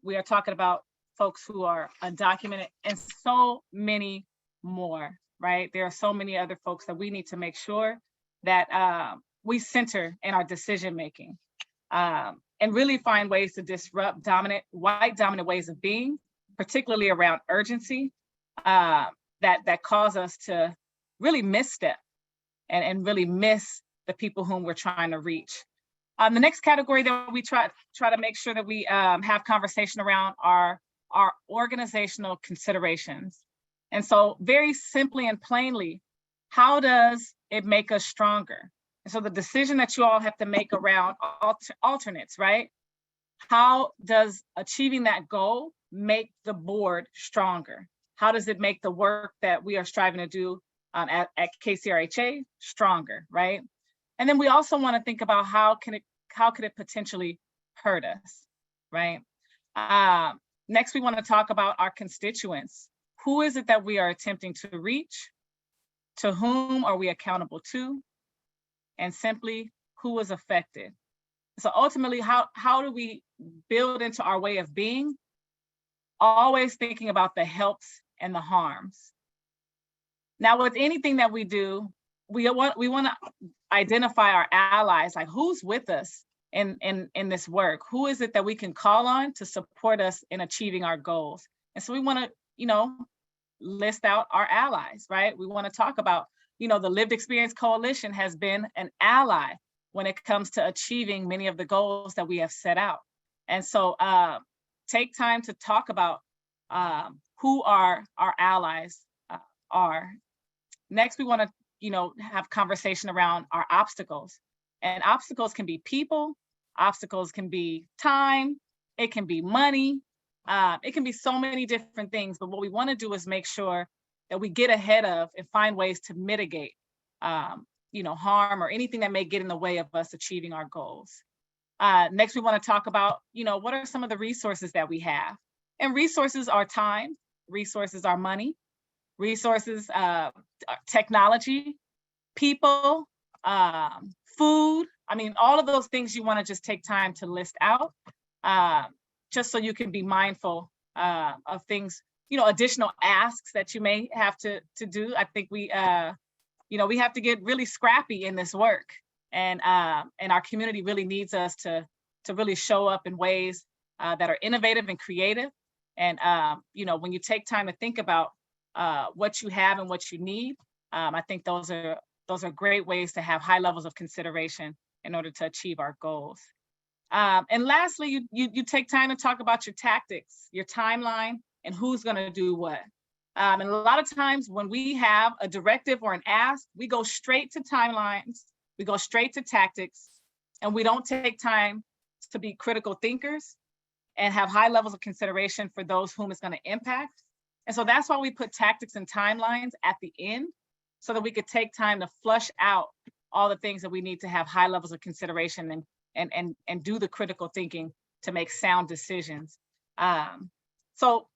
S16: We are talking about folks who are undocumented, and so many more, right? There are so many other folks that we need to make sure that we center in our decision-making and really find ways to disrupt white dominant ways of being, particularly around urgency, that cause us to really misstep and really miss the people whom we're trying to reach. The next category that we try to make sure that we have conversation around are our organizational considerations. And so very simply and plainly, how does it make us stronger? And so the decision that you all have to make around alternates, right? How does achieving that goal make the board stronger? How does it make the work that we are striving to do at KCRHA stronger, right? And then we also want to think about how could it potentially hurt us, right? Next, we want to talk about our constituents. Who is it that we are attempting to reach? To whom are we accountable to? And simply, who is affected? So ultimately, how do we build into our way of being? Always thinking about the helps and the harms. Now, with anything that we do, we want to identify our allies, like who's with us in this work? Who is it that we can call on to support us in achieving our goals? And so we want to, list out our allies, right? We want to talk about, the Lived Experience Coalition has been an ally when it comes to achieving many of the goals that we have set out. And so take time to talk about who our allies are. Next, we want to, have conversation around our obstacles. And obstacles can be people, obstacles can be time, it can be money, it can be so many different things. But what we want to do is make sure that we get ahead of and find ways to mitigate, harm or anything that may get in the way of us achieving our goals. Next, we want to talk about, what are some of the resources that we have? And resources are time, resources are money, resources, technology, people, food. I mean, all of those things you want to just take time to list out. just so you can be mindful of things, additional asks that you may have to do. I think we have to get really scrappy in this work, and our community really needs us to really show up in ways that are innovative and creative. And when you take time to think about what you have and what you need, I think those are great ways to have high levels of consideration in order to achieve our goals. And lastly, you take time to talk about your tactics, your timeline, and who's going to do what. And a lot of times when we have a directive or an ask, we go straight to timelines, we go straight to tactics, and we don't take time to be critical thinkers and have high levels of consideration for those whom it's going to impact. And so that's why we put tactics and timelines at the end, so that we could take time to flush out all the things that we need to have high levels of consideration and do the critical thinking to make sound decisions. So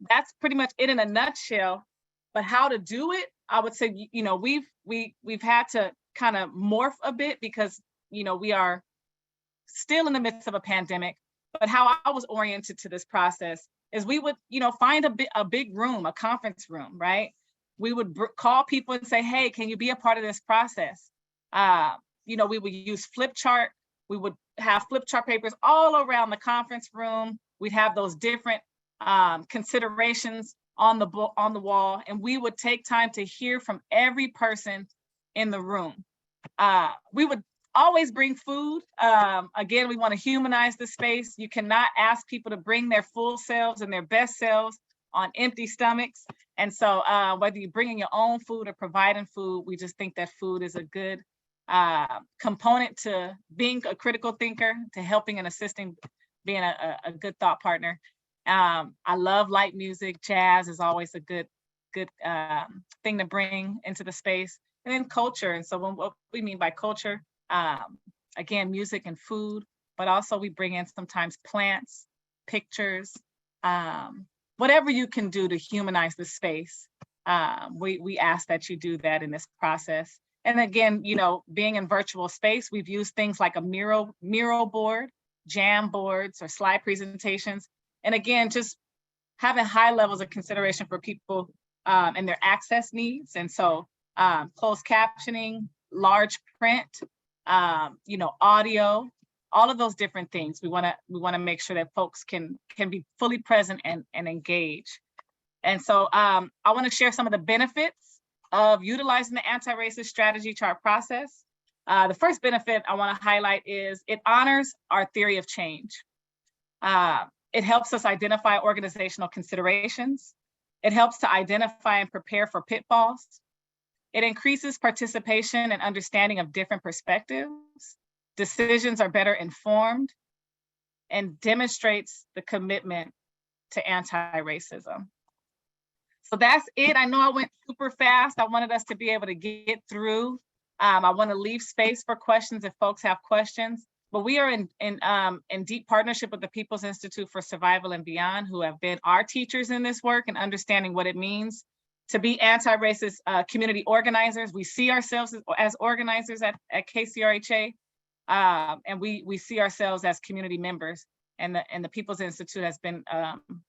S16: that's pretty much it in a nutshell. But how to do it, I would say, we've had to kind of morph a bit because, we are still in the midst of a pandemic. But how I was oriented to this process is we would, find a big room, a conference room, right? We would call people and say, hey, can you be a part of this process? We would use flip chart. We would have flip chart papers all around the conference room. We'd have those different considerations on the wall, and we would take time to hear from every person in the room. We would always bring food. Again, we want to humanize the space. You cannot ask people to bring their full selves and their best selves on empty stomachs. And so whether you're bringing your own food or providing food, we just think that food is a good component to being a critical thinker, to helping and assisting, being a good thought partner. I love light music. Jazz is always a good thing to bring into the space. And then culture. And so what we mean by culture, again, music and food, but also we bring in sometimes plants, pictures, whatever you can do to humanize the space. We ask that you do that in this process. And again, being in virtual space, we've used things like a mural board, jam boards, or slide presentations. And again, just having high levels of consideration for people and their access needs. And so closed captioning, large print, audio, all of those different things. We want to make sure that folks can be fully present and engage. And so I want to share some of the benefits of utilizing the anti-racist strategy chart process. The first benefit I want to highlight is it honors our theory of change. It helps us identify organizational considerations. It helps to identify and prepare for pitfalls. It increases participation and understanding of different perspectives. Decisions are better informed, and demonstrates the commitment to anti-racism. So that's it. I know I went super fast. I wanted us to be able to get through. I want to leave space for questions if folks have questions. But we are in deep partnership with the People's Institute for Survival and Beyond, who have been our teachers in this work and understanding what it means to be anti-racist community organizers. We see ourselves as organizers at KCRHA, and we see ourselves as community members. And the People's Institute has been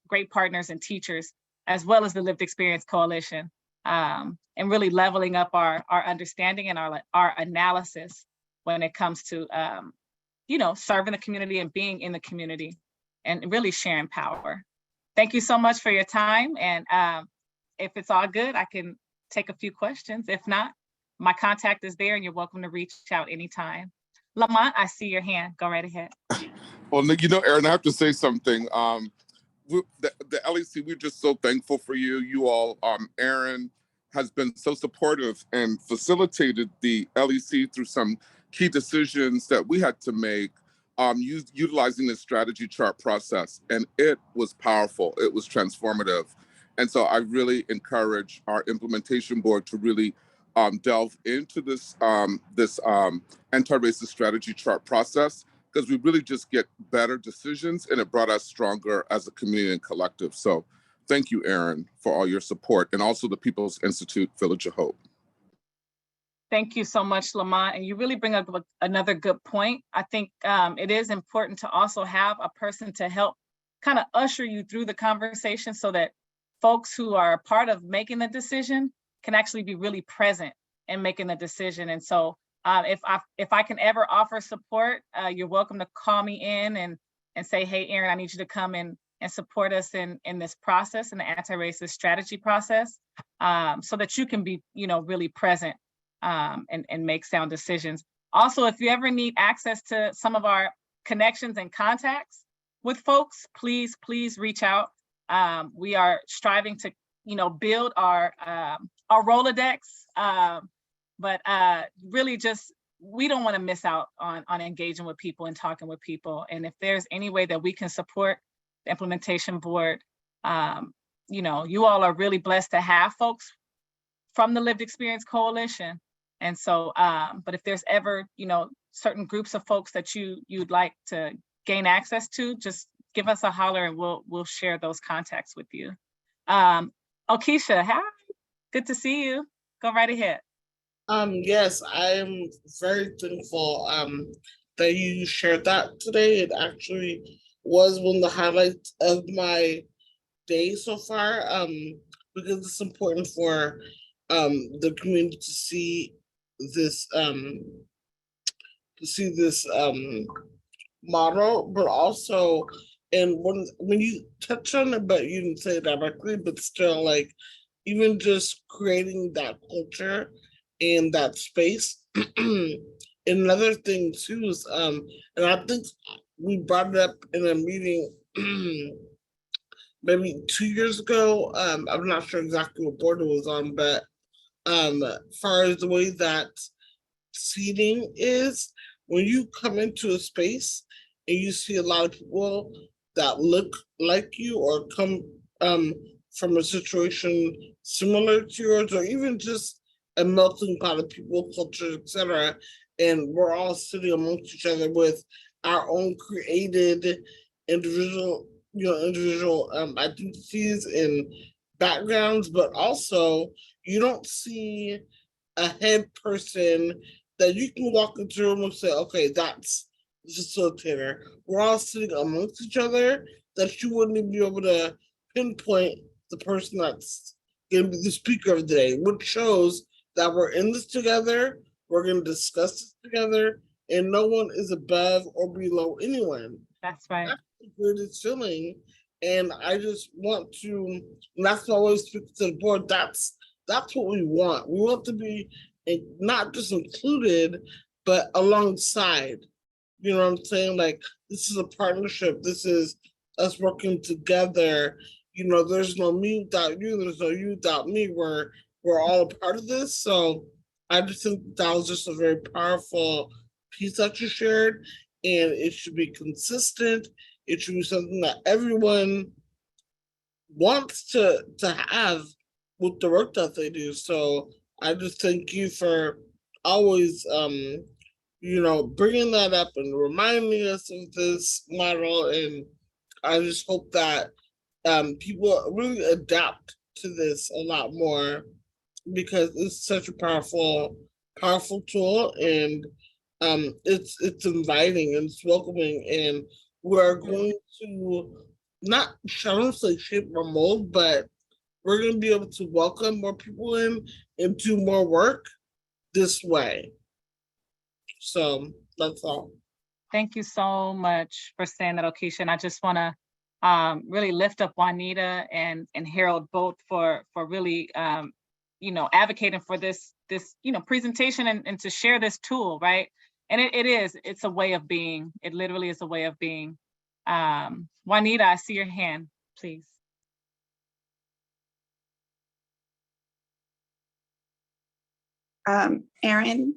S16: great partners and teachers, as well as the Lived Experience Coalition, and really leveling up our understanding and our analysis when it comes to serving the community and being in the community and really sharing power. Thank you so much for your time. And if it's all good, I can take a few questions. If not, my contact is there and you're welcome to reach out anytime. Lamont, I see your hand. Go right ahead.
S6: Well, Erin, I have to say something. The LEC, we're just so thankful for you. You all, Erin has been so supportive and facilitated the LEC through some key decisions that we had to make utilizing the strategy chart process. And it was powerful. It was transformative. And so I really encourage our implementation board to really delve into this anti-racist strategy chart process, because we really just get better decisions, and it brought us stronger as a community and collective. So thank you, Erin, for all your support, and also the People's Institute Village of Hope.
S16: Thank you so much, Lamont. And you really bring up another good point. I think it is important to also have a person to help kind of usher you through the conversation so that folks who are a part of making the decision can actually be really present in making the decision. And so if I can ever offer support, you're welcome to call me in and say, hey, Aaron, I need you to come in and support us in this process, in the anti-racist strategy process, so that you can be, really present and make sound decisions. Also, if you ever need access to some of our connections and contacts with folks, please reach out. We are striving to, build our Rolodex, but really just, we don't want to miss out on engaging with people and talking with people. And if there's any way that we can support the implementation board, you all are really blessed to have folks from the Lived Experience Coalition. And so, but if there's ever, certain groups of folks that you'd like to gain access to, just give us a holler and we'll share those contacts with you. Okisha, hi, good to see you. Go right ahead.
S12: Yes, I am very thankful that you shared that today. It actually was one of the highlights of my day so far, because it's important for the community to see this model, but also, and when you touch on it, but you didn't say it directly, but still, like, even just creating that culture in that space. Another thing too is, and I think we brought it up in a meeting maybe 2 years ago. I'm not sure exactly what board it was on, but as far as the way that seating is, when you come into a space and you see a lot of people that look like you or come from a situation similar to yours, or even just a melting pot of people, culture, etc., and we're all sitting amongst each other with our own created individual identities and backgrounds, but also you don't see a head person that you can walk into the room and say, okay, that's the facilitator. We're all sitting amongst each other, that you wouldn't even be able to pinpoint the person that's going to be the speaker of the day, which shows that we're in this together, we're going to discuss this together, and no one is above or below anyone.
S16: That's right.
S12: That's the greatest feeling. And I just want to, and that's why I always speak to the board, that's what we want. We want to be not just included, but alongside. You know what I'm saying? Like, this is a partnership. This is us working together. There's no me without you. There's no you without me. We're all a part of this. So I just think that was just a very powerful piece that you shared, and it should be consistent. It should be something that everyone wants to have with the work that they do. So I just thank you for always, bringing that up and reminding us of this model. And I just hope that people really adapt to this a lot more, because it's such a powerful tool, and it's inviting and it's welcoming, and we're going to not, I don't say shape or mold, but we're going to be able to welcome more people in and do more work this way. So that's all.
S16: Thank you so much for saying that, Okisha. And I just want to really lift up Juanita and Harold both for really advocating for this presentation and to share this tool, right? And it's a way of being. It literally is a way of being. Juanita, I see your hand, please.
S15: Aaron,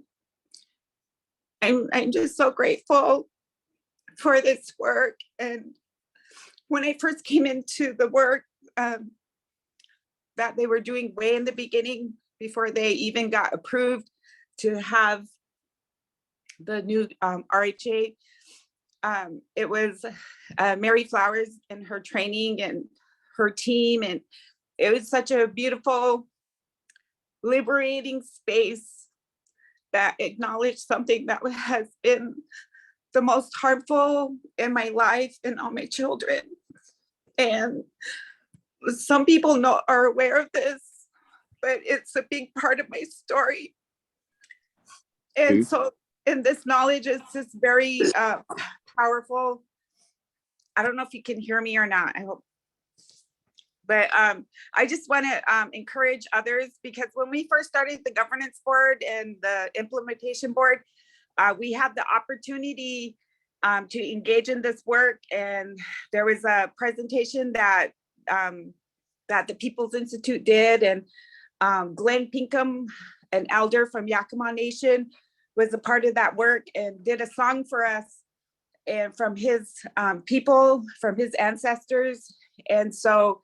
S15: I'm just so grateful for this work. And when I first came into the work that they were doing way in the beginning, before they even got approved to have the new RHA, it was Mary Flowers and her training and her team. And it was such a beautiful, liberating space that acknowledge something that has been the most harmful in my life and on my children. And some people are aware of this, but it's a big part of my story. And so, and this knowledge is just very powerful. I don't know if you can hear me or not, I hope. But I just want to encourage others, because when we first started the governance board and the implementation board, we had the opportunity to engage in this work. And there was a presentation that that the People's Institute did, and Glenn Pinkham, an elder from Yakima Nation, was a part of that work and did a song for us and from his people, from his ancestors. And so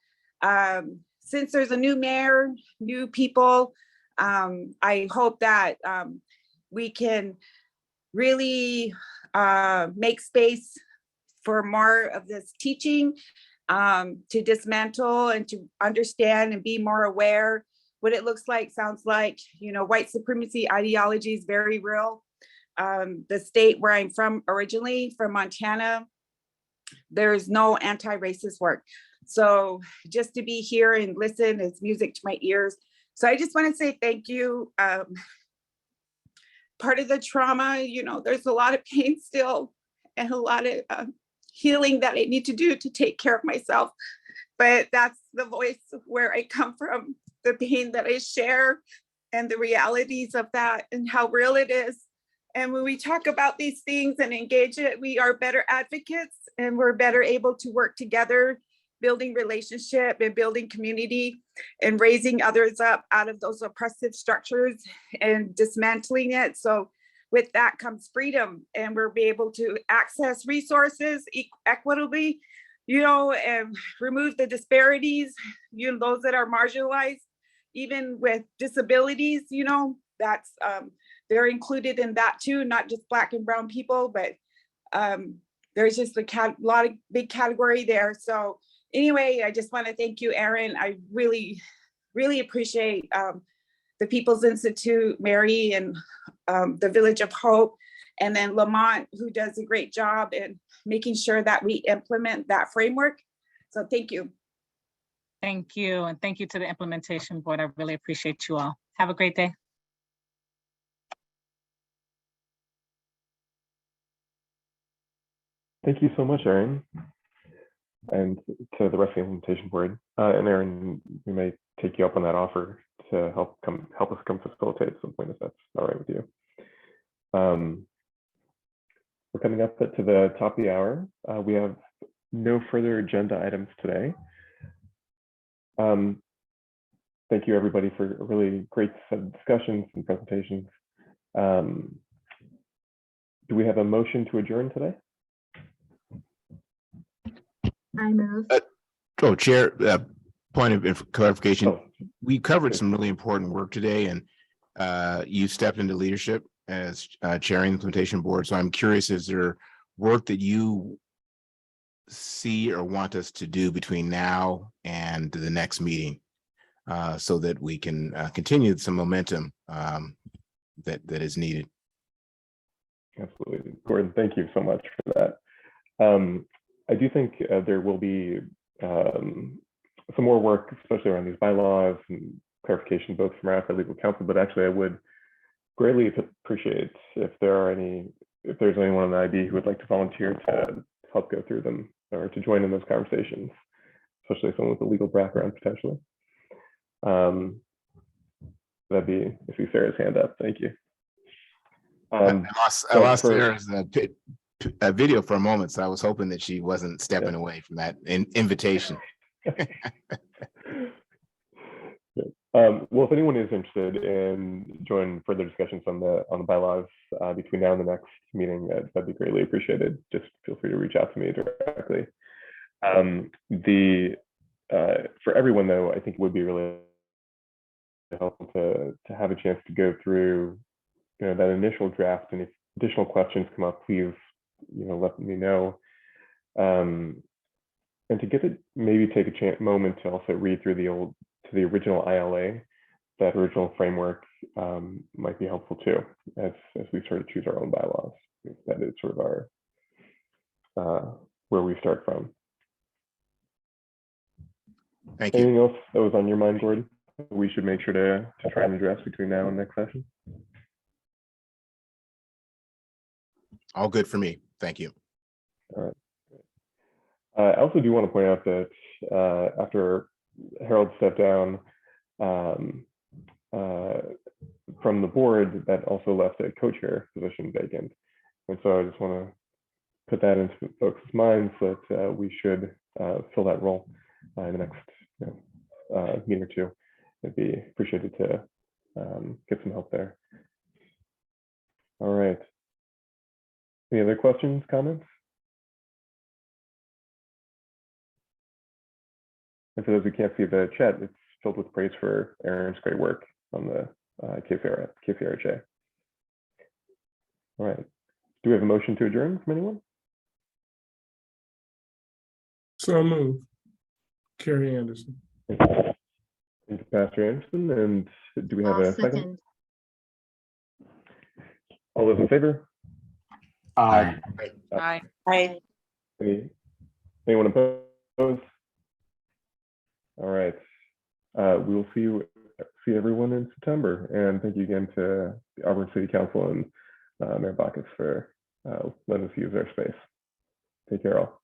S15: since there's a new mayor, new people, I hope that we can really make space for more of this teaching, to dismantle and to understand and be more aware what it looks like, sounds like. You know, white supremacy ideology is very real. The state where I'm from originally, from Montana, there's no anti-racist work. So just to be here and listen is music to my ears. So I just want to say thank you. Part of the trauma, you know, there's a lot of pain still and a lot of healing that I need to do to take care of myself. But that's the voice where I come from, the pain that I share and the realities of that and how real it is. And when we talk about these things and engage it, we are better advocates and we're better able to work together, building relationship and building community and raising others up out of those oppressive structures and dismantling it. So with that comes freedom, and we'll be able to access resources equitably, you know, and remove the disparities, you know, those that are marginalized, even with disabilities, you know, that's they're included in that too, not just Black and brown people, but there's just a lot of big category there. So anyway, I just want to thank you, Aaron. I really, really appreciate the People's Institute, Mary, and the Village of Hope, and then Lamont, who does a great job in making sure that we implement that framework. So thank you.
S16: Thank you. And thank you to the implementation board. I really appreciate you all. Have a great day.
S1: Thank you so much, Aaron, and to the rest of the implementation board. And Aaron, we may take you up on that offer to help us come facilitate at some point, if that's all right with you. We're coming up to the top of the hour. We have no further agenda items today. Thank you, everybody, for a really great set of discussions and presentations. Do we have a motion to adjourn today?
S7: I move.
S8: Chair, point of clarification. We covered some really important work today, and you stepped into leadership as chairing the implementation board. So I'm curious, is there work that you see or want us to do between now and the next meeting so that we can continue some momentum that is needed?
S1: Absolutely. Gordon, thank you so much for that. I do think there will be some more work, especially around these bylaws and clarification, both from our outside legal counsel, but actually I would greatly appreciate if there's anyone on the IB who would like to volunteer to help go through them or to join in those conversations, especially someone with a legal background potentially. That'd be, I see Sarah's hand up. Thank you.
S8: I lost Sarah's video for a moment, so I was hoping that she wasn't stepping away from that invitation.
S1: Well, if anyone is interested in joining further discussions on the bylaws between now and the next meeting, that'd be greatly appreciated. Just feel free to reach out to me directly. For everyone, though, I think it would be really helpful to have a chance to go through, you know, that initial draft, and if additional questions come up, please, you know, let me know. And to maybe take a moment to also read through the original ILA that original framework might be helpful too, as we sort of choose our own bylaws. That is sort of our where we start from.
S8: Thank you.
S1: Anything else that was on your mind, Gordon, we should make sure to try and address between now and next session?
S8: All good for me. Thank you.
S1: All right. I also do want to point out that after Harold stepped down from the board, that also left a co-chair position vacant. And so I just want to put that into folks' minds that we should fill that role in the next meeting or two. It'd be appreciated to get some help there. All right. Any other questions, comments? And for those who can't see the chat, it's filled with praise for Aaron's great work on the KCRHA. All right. Do we have a motion to adjourn from anyone?
S3: So move. Carrie Anderson.
S1: Thank you, Pastor Anderson. And do we have a second? All those in favor?
S8: Aye.
S13: Aye.
S15: Aye.
S1: Anyone opposed? All right. We will see everyone in September. And thank you again to the Auburn City Council and Mayor Bacchus for letting us use their space. Take care all.